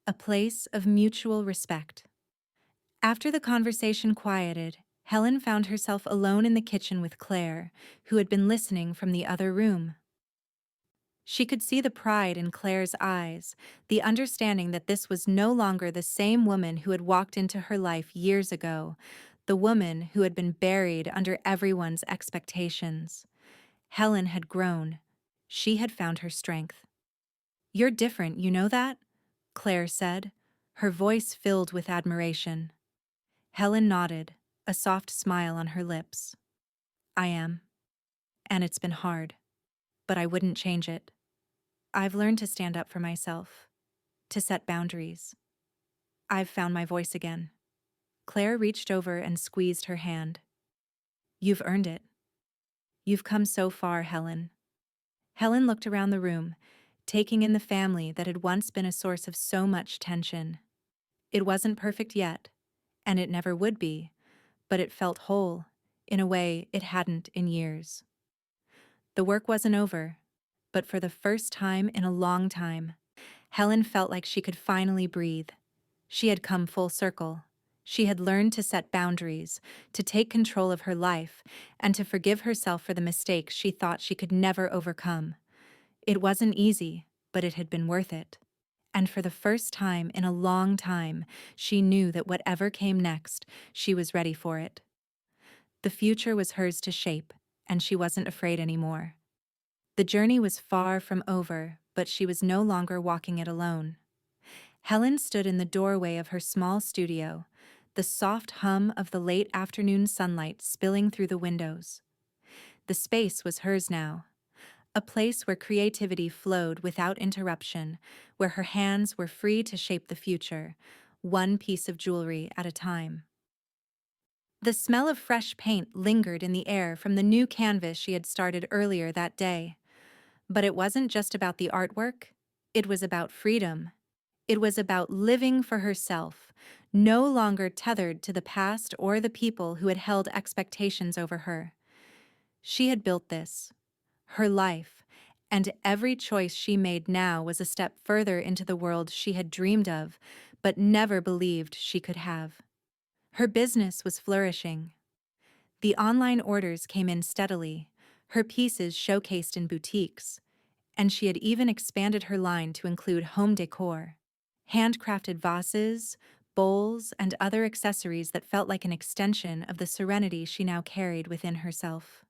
a place of mutual respect. After the conversation quieted, Helen found herself alone in the kitchen with Claire, who had been listening from the other room. She could see the pride in Claire's eyes, the understanding that this was no longer the same woman who had walked into her life years ago, the woman who had been buried under everyone's expectations. Helen had grown. She had found her strength. "You're different, you know that?" Claire said, her voice filled with admiration. Helen nodded, a soft smile on her lips. "I am. And it's been hard. But I wouldn't change it. I've learned to stand up for myself, to set boundaries. I've found my voice again. Claire reached over and squeezed her hand. You've earned it. You've come so far, Helen. Helen looked around the room, taking in the family that had once been a source of so much tension. It wasn't perfect yet, and it never would be, but it felt whole, in a way it hadn't in years. The work wasn't over, but for the first time in a long time, Helen felt like she could finally breathe. She had come full circle. She had learned to set boundaries, to take control of her life, and to forgive herself for the mistakes she thought she could never overcome. It wasn't easy, but it had been worth it. And for the first time in a long time, she knew that whatever came next, she was ready for it. The future was hers to shape, and she wasn't afraid anymore. The journey was far from over, but she was no longer walking it alone. Helen stood in the doorway of her small studio, the soft hum of the late afternoon sunlight spilling through the windows. The space was hers now, a place where creativity flowed without interruption, where her hands were free to shape the future, one piece of jewelry at a time. The smell of fresh paint lingered in the air from the new canvas she had started earlier that day. But it wasn't just about the artwork, it was about freedom. It was about living for herself, no longer tethered to the past or the people who had held expectations over her. She had built this, her life, and every choice she made now was a step further into the world she had dreamed of, but never believed she could have. Her business was flourishing. The online orders came in steadily, her pieces showcased in boutiques, and she had even expanded her line to include home decor, handcrafted vases, bowls, and other accessories that felt like an extension of the serenity she now carried within herself.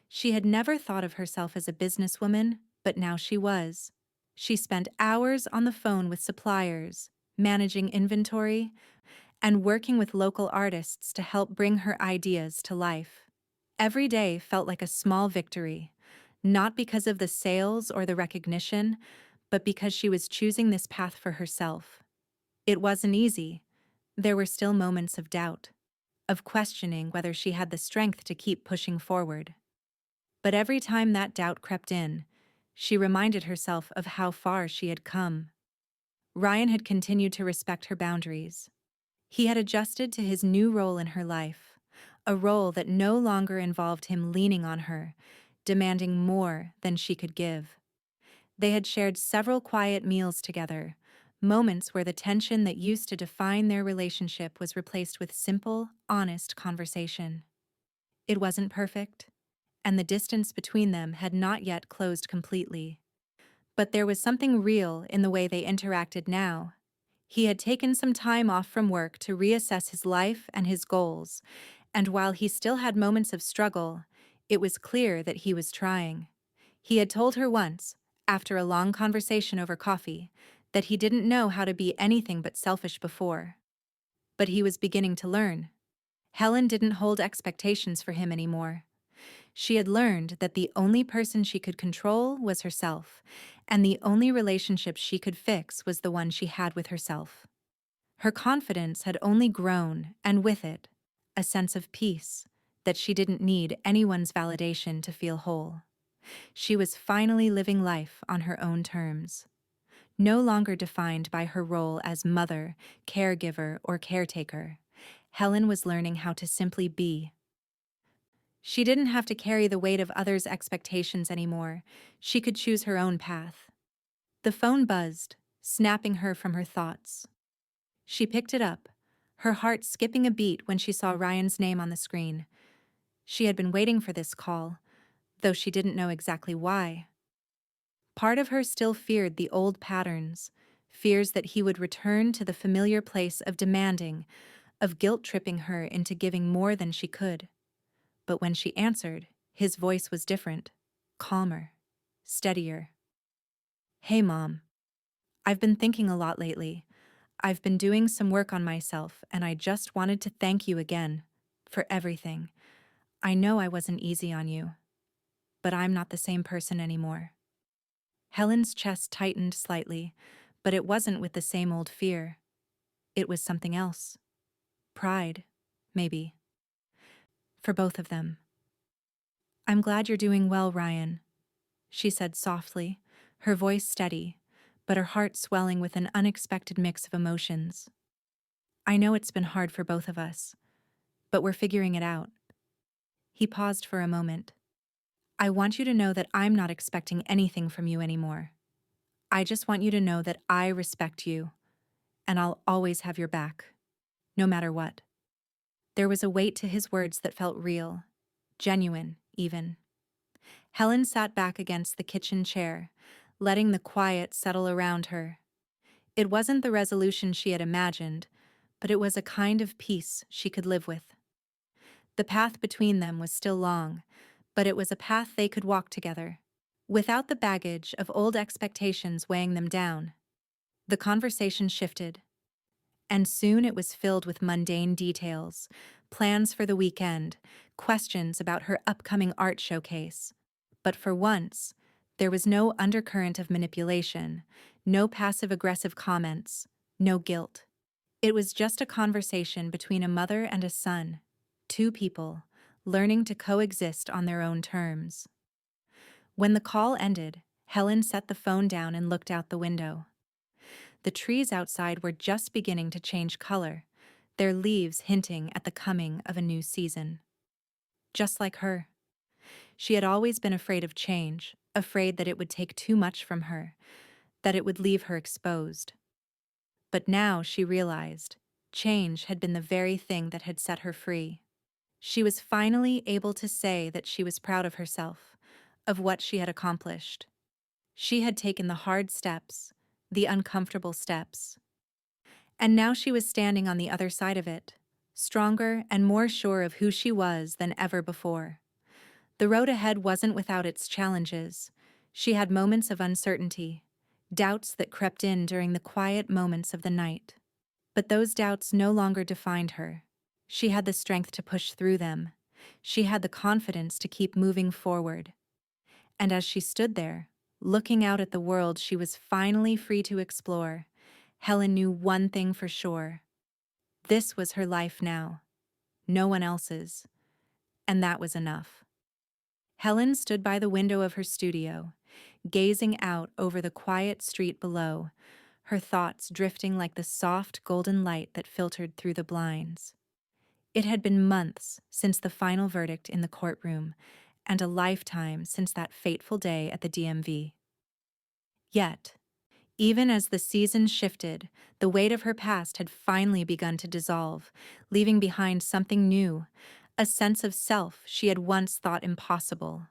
She had never thought of herself as a businesswoman, but now she was. She spent hours on the phone with suppliers, managing inventory, and working with local artists to help bring her ideas to life. Every day felt like a small victory, not because of the sales or the recognition, but because she was choosing this path for herself. It wasn't easy. There were still moments of doubt, of questioning whether she had the strength to keep pushing forward. But every time that doubt crept in, she reminded herself of how far she had come. Ryan had continued to respect her boundaries. He had adjusted to his new role in her life, a role that no longer involved him leaning on her, demanding more than she could give. They had shared several quiet meals together, moments where the tension that used to define their relationship was replaced with simple, honest conversation. It wasn't perfect, and the distance between them had not yet closed completely. But there was something real in the way they interacted now. He had taken some time off from work to reassess his life and his goals, and while he still had moments of struggle, it was clear that he was trying. He had told her once, after a long conversation over coffee, that he didn't know how to be anything but selfish before. But he was beginning to learn. Helen didn't hold expectations for him anymore. She had learned that the only person she could control was herself, and the only relationship she could fix was the one she had with herself. Her confidence had only grown, and with it, a sense of peace, that she didn't need anyone's validation to feel whole. She was finally living life on her own terms. No longer defined by her role as mother, caregiver, or caretaker, Helen was learning how to simply be. She didn't have to carry the weight of others' expectations anymore. She could choose her own path. The phone buzzed, snapping her from her thoughts. She picked it up, her heart skipping a beat when she saw Ryan's name on the screen. She had been waiting for this call, though she didn't know exactly why. Part of her still feared the old patterns, fears that he would return to the familiar place of demanding, of guilt-tripping her into giving more than she could. But when she answered, his voice was different, calmer, steadier. Hey, Mom. I've been thinking a lot lately. I've been doing some work on myself, and I just wanted to thank you again for everything. I know I wasn't easy on you, but I'm not the same person anymore. Helen's chest tightened slightly, But it wasn't with the same old fear. It was something else. Pride, maybe. For both of them. "I'm glad you're doing well, Ryan," she said softly, her voice steady, but her heart swelling with an unexpected mix of emotions. "I know it's been hard for both of us, but we're figuring it out." He paused for a moment. "I want you to know that I'm not expecting anything from you anymore. I just want you to know that I respect you, and I'll always have your back, no matter what." There was a weight to his words that felt real, genuine, even. Helen sat back against the kitchen chair, letting the quiet settle around her. It wasn't the resolution she had imagined, but it was a kind of peace she could live with. The path between them was still long, but it was a path they could walk together, without the baggage of old expectations weighing them down. The conversation shifted, and soon it was filled with mundane details, plans for the weekend, questions about her upcoming art showcase. But for once, there was no undercurrent of manipulation, no passive-aggressive comments, no guilt. It was just a conversation between a mother and a son, two people, learning to coexist on their own terms. When the call ended, Helen set the phone down and looked out the window. The trees outside were just beginning to change color, their leaves hinting at the coming of a new season. Just like her. She had always been afraid of change, afraid that it would take too much from her, that it would leave her exposed. But now she realized, change had been the very thing that had set her free. She was finally able to say that she was proud of herself, of what she had accomplished. She had taken the hard steps, the uncomfortable steps. And now she was standing on the other side of it, stronger and more sure of who she was than ever before. The road ahead wasn't without its challenges. She had moments of uncertainty, doubts that crept in during the quiet moments of the night. But those doubts no longer defined her. She had the strength to push through them. She had the confidence to keep moving forward. And as she stood there, looking out at the world she was finally free to explore, Helen knew one thing for sure. This was her life now, no one else's. And that was enough. Helen stood by the window of her studio, gazing out over the quiet street below, her thoughts drifting like the soft golden light that filtered through the blinds. It had been months since the final verdict in the courtroom, and a lifetime since that fateful day at the DMV. Yet, even as the season shifted, the weight of her past had finally begun to dissolve, leaving behind something new, a sense of self she had once thought impossible.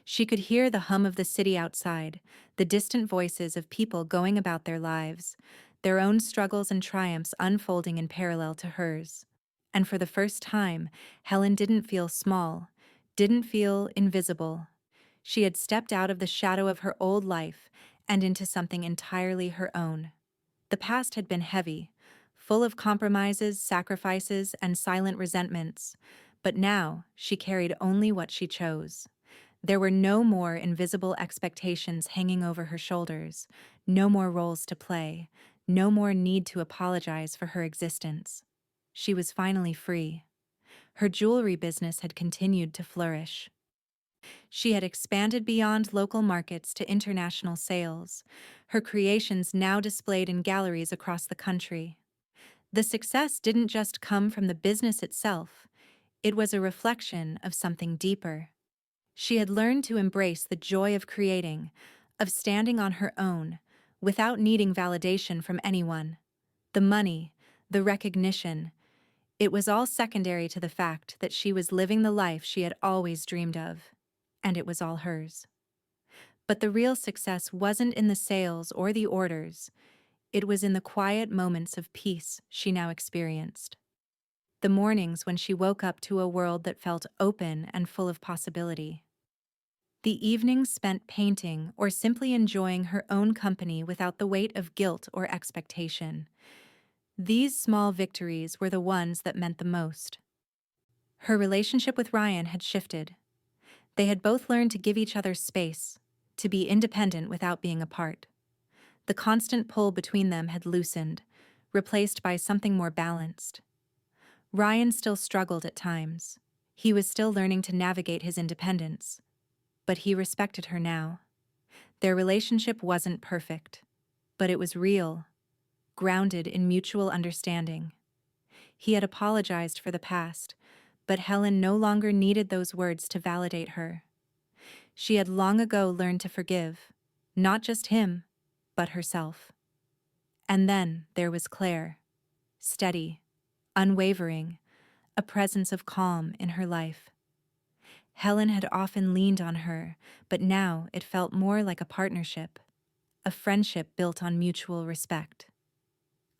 She could hear the hum of the city outside, the distant voices of people going about their lives, their own struggles and triumphs unfolding in parallel to hers. And for the first time, Helen didn't feel small, didn't feel invisible. She had stepped out of the shadow of her old life and into something entirely her own. The past had been heavy, full of compromises, sacrifices, and silent resentments, but now she carried only what she chose. There were no more invisible expectations hanging over her shoulders, no more roles to play, no more need to apologize for her existence. She was finally free. Her jewelry business had continued to flourish. She had expanded beyond local markets to international sales, her creations now displayed in galleries across the country. The success didn't just come from the business itself, it was a reflection of something deeper. She had learned to embrace the joy of creating, of standing on her own, without needing validation from anyone. The money, the recognition, it was all secondary to the fact that she was living the life she had always dreamed of, and it was all hers. But the real success wasn't in the sales or the orders, it was in the quiet moments of peace she now experienced. The mornings when she woke up to a world that felt open and full of possibility. The evenings spent painting or simply enjoying her own company without the weight of guilt or expectation. These small victories were the ones that meant the most. Her relationship with Ryan had shifted. They had both learned to give each other space, to be independent without being apart. The constant pull between them had loosened, replaced by something more balanced. Ryan still struggled at times. He was still learning to navigate his independence, but he respected her now. Their relationship wasn't perfect, but it was real, grounded in mutual understanding. He had apologized for the past, but Helen no longer needed those words to validate her. She had long ago learned to forgive, not just him, but herself. And then there was Claire, steady, unwavering, a presence of calm in her life. Helen had often leaned on her, but now it felt more like a partnership, a friendship built on mutual respect.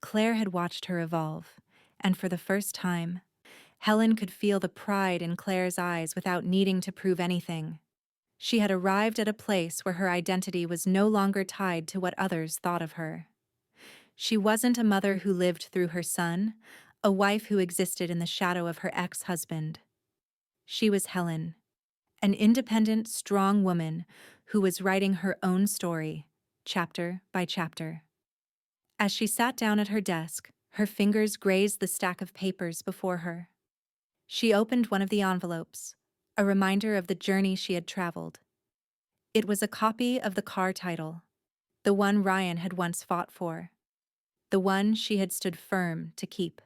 Claire had watched her evolve, and for the first time, Helen could feel the pride in Claire's eyes without needing to prove anything. She had arrived at a place where her identity was no longer tied to what others thought of her. She wasn't a mother who lived through her son, a wife who existed in the shadow of her ex-husband. She was Helen, an independent, strong woman who was writing her own story, chapter by chapter. As she sat down at her desk, her fingers grazed the stack of papers before her. She opened one of the envelopes, a reminder of the journey she had traveled. It was a copy of the car title, the one Ryan had once fought for, the one she had stood firm to keep.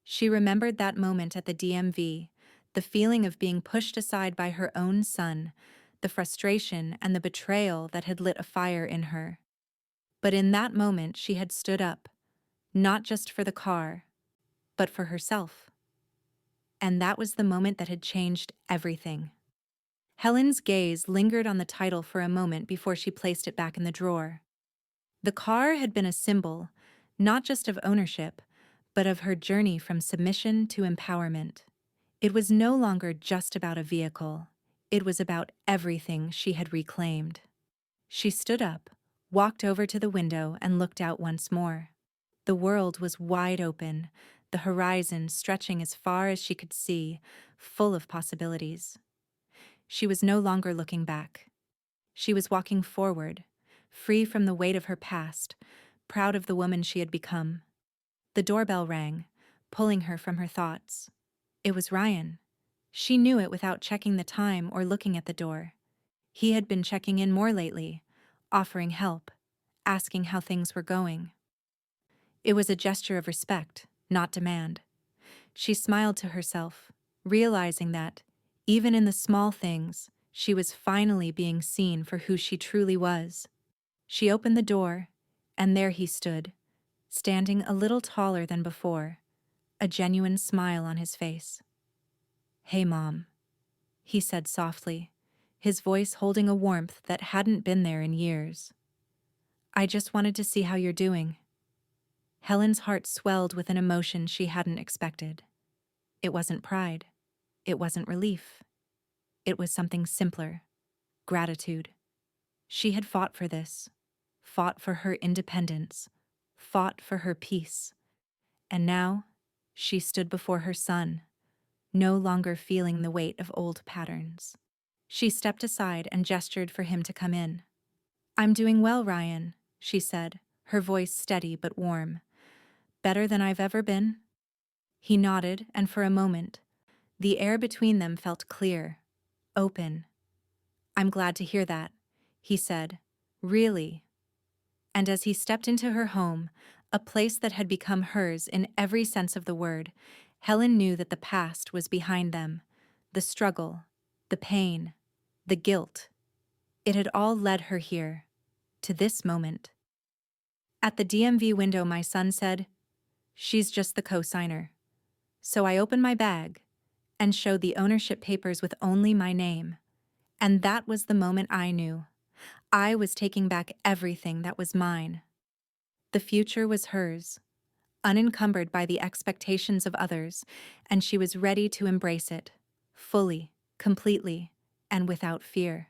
She remembered that moment at the DMV, the feeling of being pushed aside by her own son, the frustration and the betrayal that had lit a fire in her. But in that moment she had stood up, not just for the car, but for herself. And that was the moment that had changed everything. Helen's gaze lingered on the title for a moment before she placed it back in the drawer. The car had been a symbol, not just of ownership, but of her journey from submission to empowerment. It was no longer just about a vehicle. It was about everything she had reclaimed. She stood up, walked over to the window, and looked out once more. The world was wide open, the horizon stretching as far as she could see, full of possibilities. She was no longer looking back. She was walking forward, free from the weight of her past, proud of the woman she had become. The doorbell rang, pulling her from her thoughts. It was Ryan. She knew it without checking the time or looking at the door. He had been checking in more lately, offering help, asking how things were going. It was a gesture of respect, not demand. She smiled to herself, realizing that, even in the small things, she was finally being seen for who she truly was. She opened the door, and there he stood, standing a little taller than before, a genuine smile on his face. "Hey, Mom," he said softly, his voice holding a warmth that hadn't been there in years. "I just wanted to see how you're doing." Helen's heart swelled with an emotion she hadn't expected. It wasn't pride. It wasn't relief. It was something simpler: gratitude. She had fought for this, fought for her independence, fought for her peace. And now, she stood before her son, no longer feeling the weight of old patterns. She stepped aside and gestured for him to come in. "I'm doing well, Ryan," she said, her voice steady but warm. "Better than I've ever been?" He nodded, and for a moment, the air between them felt clear, open. "I'm glad to hear that," he said. "Really." And as he stepped into her home, a place that had become hers in every sense of the word, Helen knew that the past was behind them, the struggle, the pain, the guilt. It had all led her here, to this moment. At the DMV window, my son said, "She's just the co-signer." So I opened my bag and showed the ownership papers with only my name. And that was the moment I knew. I was taking back everything that was mine. The future was hers, unencumbered by the expectations of others, and she was ready to embrace it, fully, completely, and without fear.